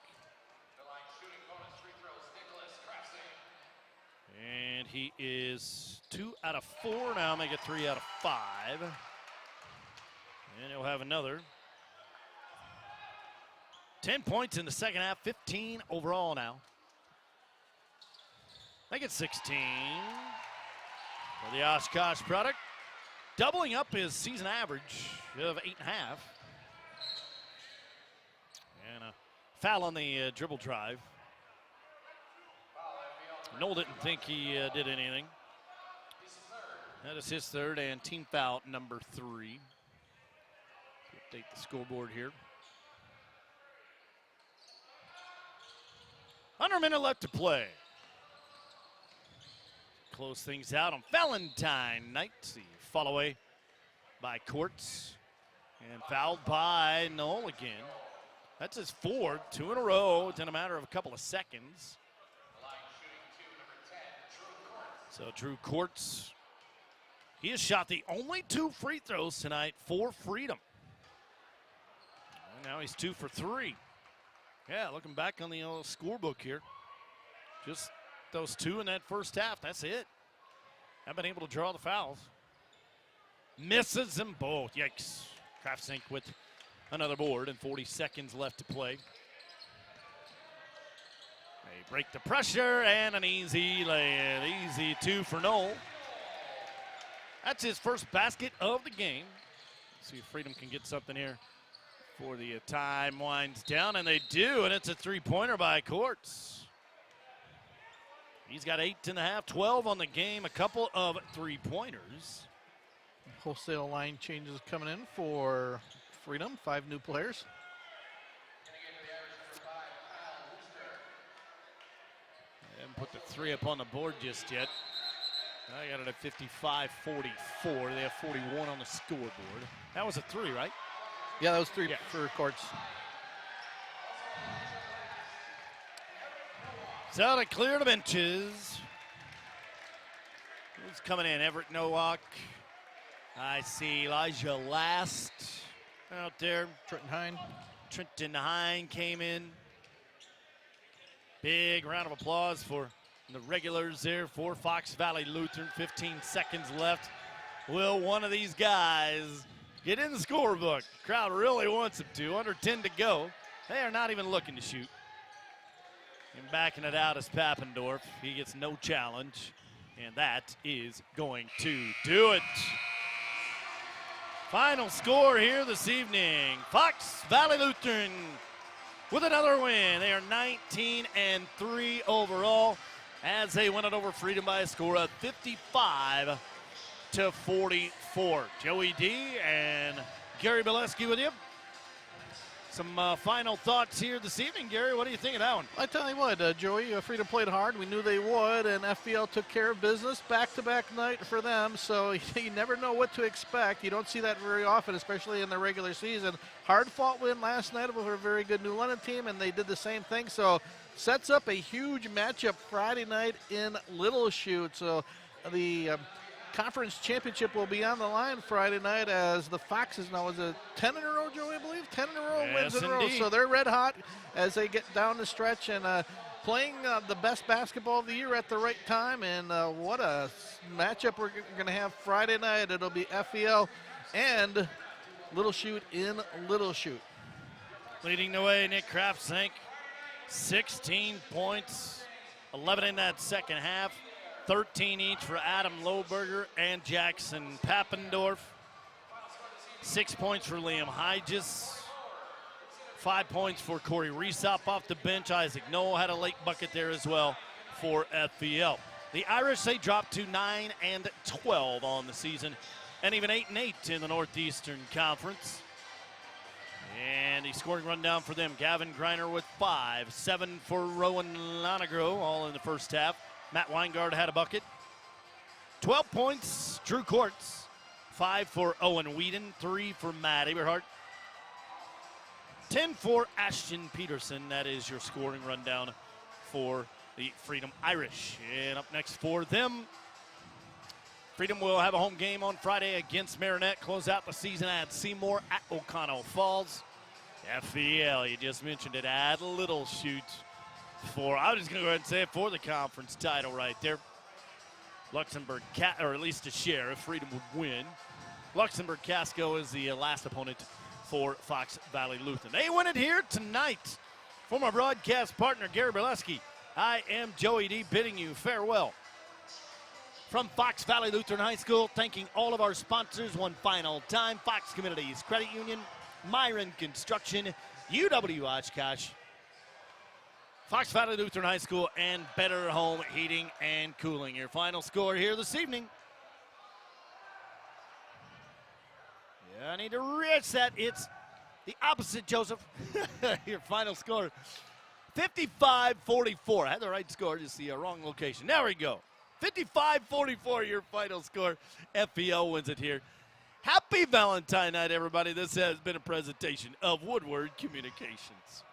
And he is 2 out of 4 now, make it 3 out of 5. And he'll have another. 10 points in the second half, 15 overall now. Make it 16 for the Oshkosh product. Doubling up his season average of 8.5. And a foul on the dribble drive. Noel didn't think he did anything. That is his third and team foul number 3. Update the scoreboard here. Under a minute left to play. Close things out on Valentine night. The fall away by Courts. And fouled by Noel again. That's his 4th, 2 in a row. It's in a matter of a couple of seconds. So Drew Courts, he has shot the only 2 free throws tonight for Freedom. And now he's 2 for 3. Yeah, looking back on the scorebook here, just those 2 in that first half, that's it. Haven't been able to draw the fouls. Misses them both, yikes. Kraftsink with another board and 40 seconds left to play. They break the pressure and an easy lay-in. Easy 2 for Noel. That's his first basket of the game. Let's see if Freedom can get something here before the time winds down, and they do, and it's a 3-pointer by Courts. He's got 8 in the half, 12 on the game, a couple of 3-pointers. Wholesale line changes coming in for Freedom, 5 new players. They haven't put the 3 up on the board just yet. I got it at 55-44. They have 41 on the scoreboard. That was a 3, right? Yeah, that was 3 for Courts. So to clear the benches. Who's coming in? Everett Nowak. I see Elijah Last out there. Trenton Hine came in. Big round of applause for the regulars there for Fox Valley Lutheran. 15 seconds left. Will one of these guys get in the scorebook? The crowd really wants him to. Under 10 to go. They are not even looking to shoot. And backing it out is Pappendorf. He gets no challenge. And that is going to do it. Final score here this evening. Fox Valley Lutheran with another win. They are 19-3 overall as they win it over Freedom by a score of 55-44. Joey D and Gary Bileski with you. Some final thoughts here this evening. Gary, what do you think of that one? I tell you what, Joey, Freedom played hard. We knew they would, and FVL took care of business. Back-to-back night for them, so you never know what to expect. You don't see that very often, especially in the regular season. Hard-fought win last night over a very good New London team, and they did the same thing. So sets up a huge matchup Friday night in Little Chute. So the conference championship will be on the line Friday night as the Foxes now is a 10 in a row, Joey, I believe? 10 in a row, yes, wins in a row. indeed. So they're red hot as they get down the stretch and playing the best basketball of the year at the right time. And what a matchup we're going to have Friday night. It'll be FEL and Little Chute in Little Chute. Leading the way, Nick Kraftsink, 16 points, 11 in that second half. 13 each for Adam Lohberger and Jackson Pappendorf. 6 points for Liam Hygis. 5 points for Corey Reesop off the bench. Isaac Noel had a late bucket there as well for FVL. The Irish, they dropped to 9-12 on the season and even 8-8 in the Northeastern Conference. And the scoring rundown for them. Gavin Greiner with 5. 7 for Rowan Lonegro, all in the first half. Matt Weingard had a bucket. 12 points, Drew Courts. 5 for Owen Whedon. 3 for Matt Eberhardt. 10 for Ashton Peterson. That is your scoring rundown for the Freedom Irish. And up next for them, Freedom will have a home game on Friday against Marinette. Close out the season at Seymour at O'Connell Falls. FVL, you just mentioned it, at Little Shoot for, I was just going to go ahead and say it, for the conference title right there. Luxembourg, or at least a share if Freedom would win. Luxembourg Casco is the last opponent for Fox Valley Lutheran. They win it here tonight. For my broadcast partner, Gary Berleski, I am Joey D bidding you farewell. From Fox Valley Lutheran High School, thanking all of our sponsors one final time. Fox Communities Credit Union, Myron Construction, UW Oshkosh, Fox Valley Lutheran High School, and Better Home Heating and Cooling. Your final score here this evening. Yeah, I need to reach that. It's the opposite, Joseph. Your final score, 55-44. I had the right score, just the wrong location. There we go. 55-44, your final score. FPL wins it here. Happy Valentine night, everybody. This has been a presentation of Woodward Communications.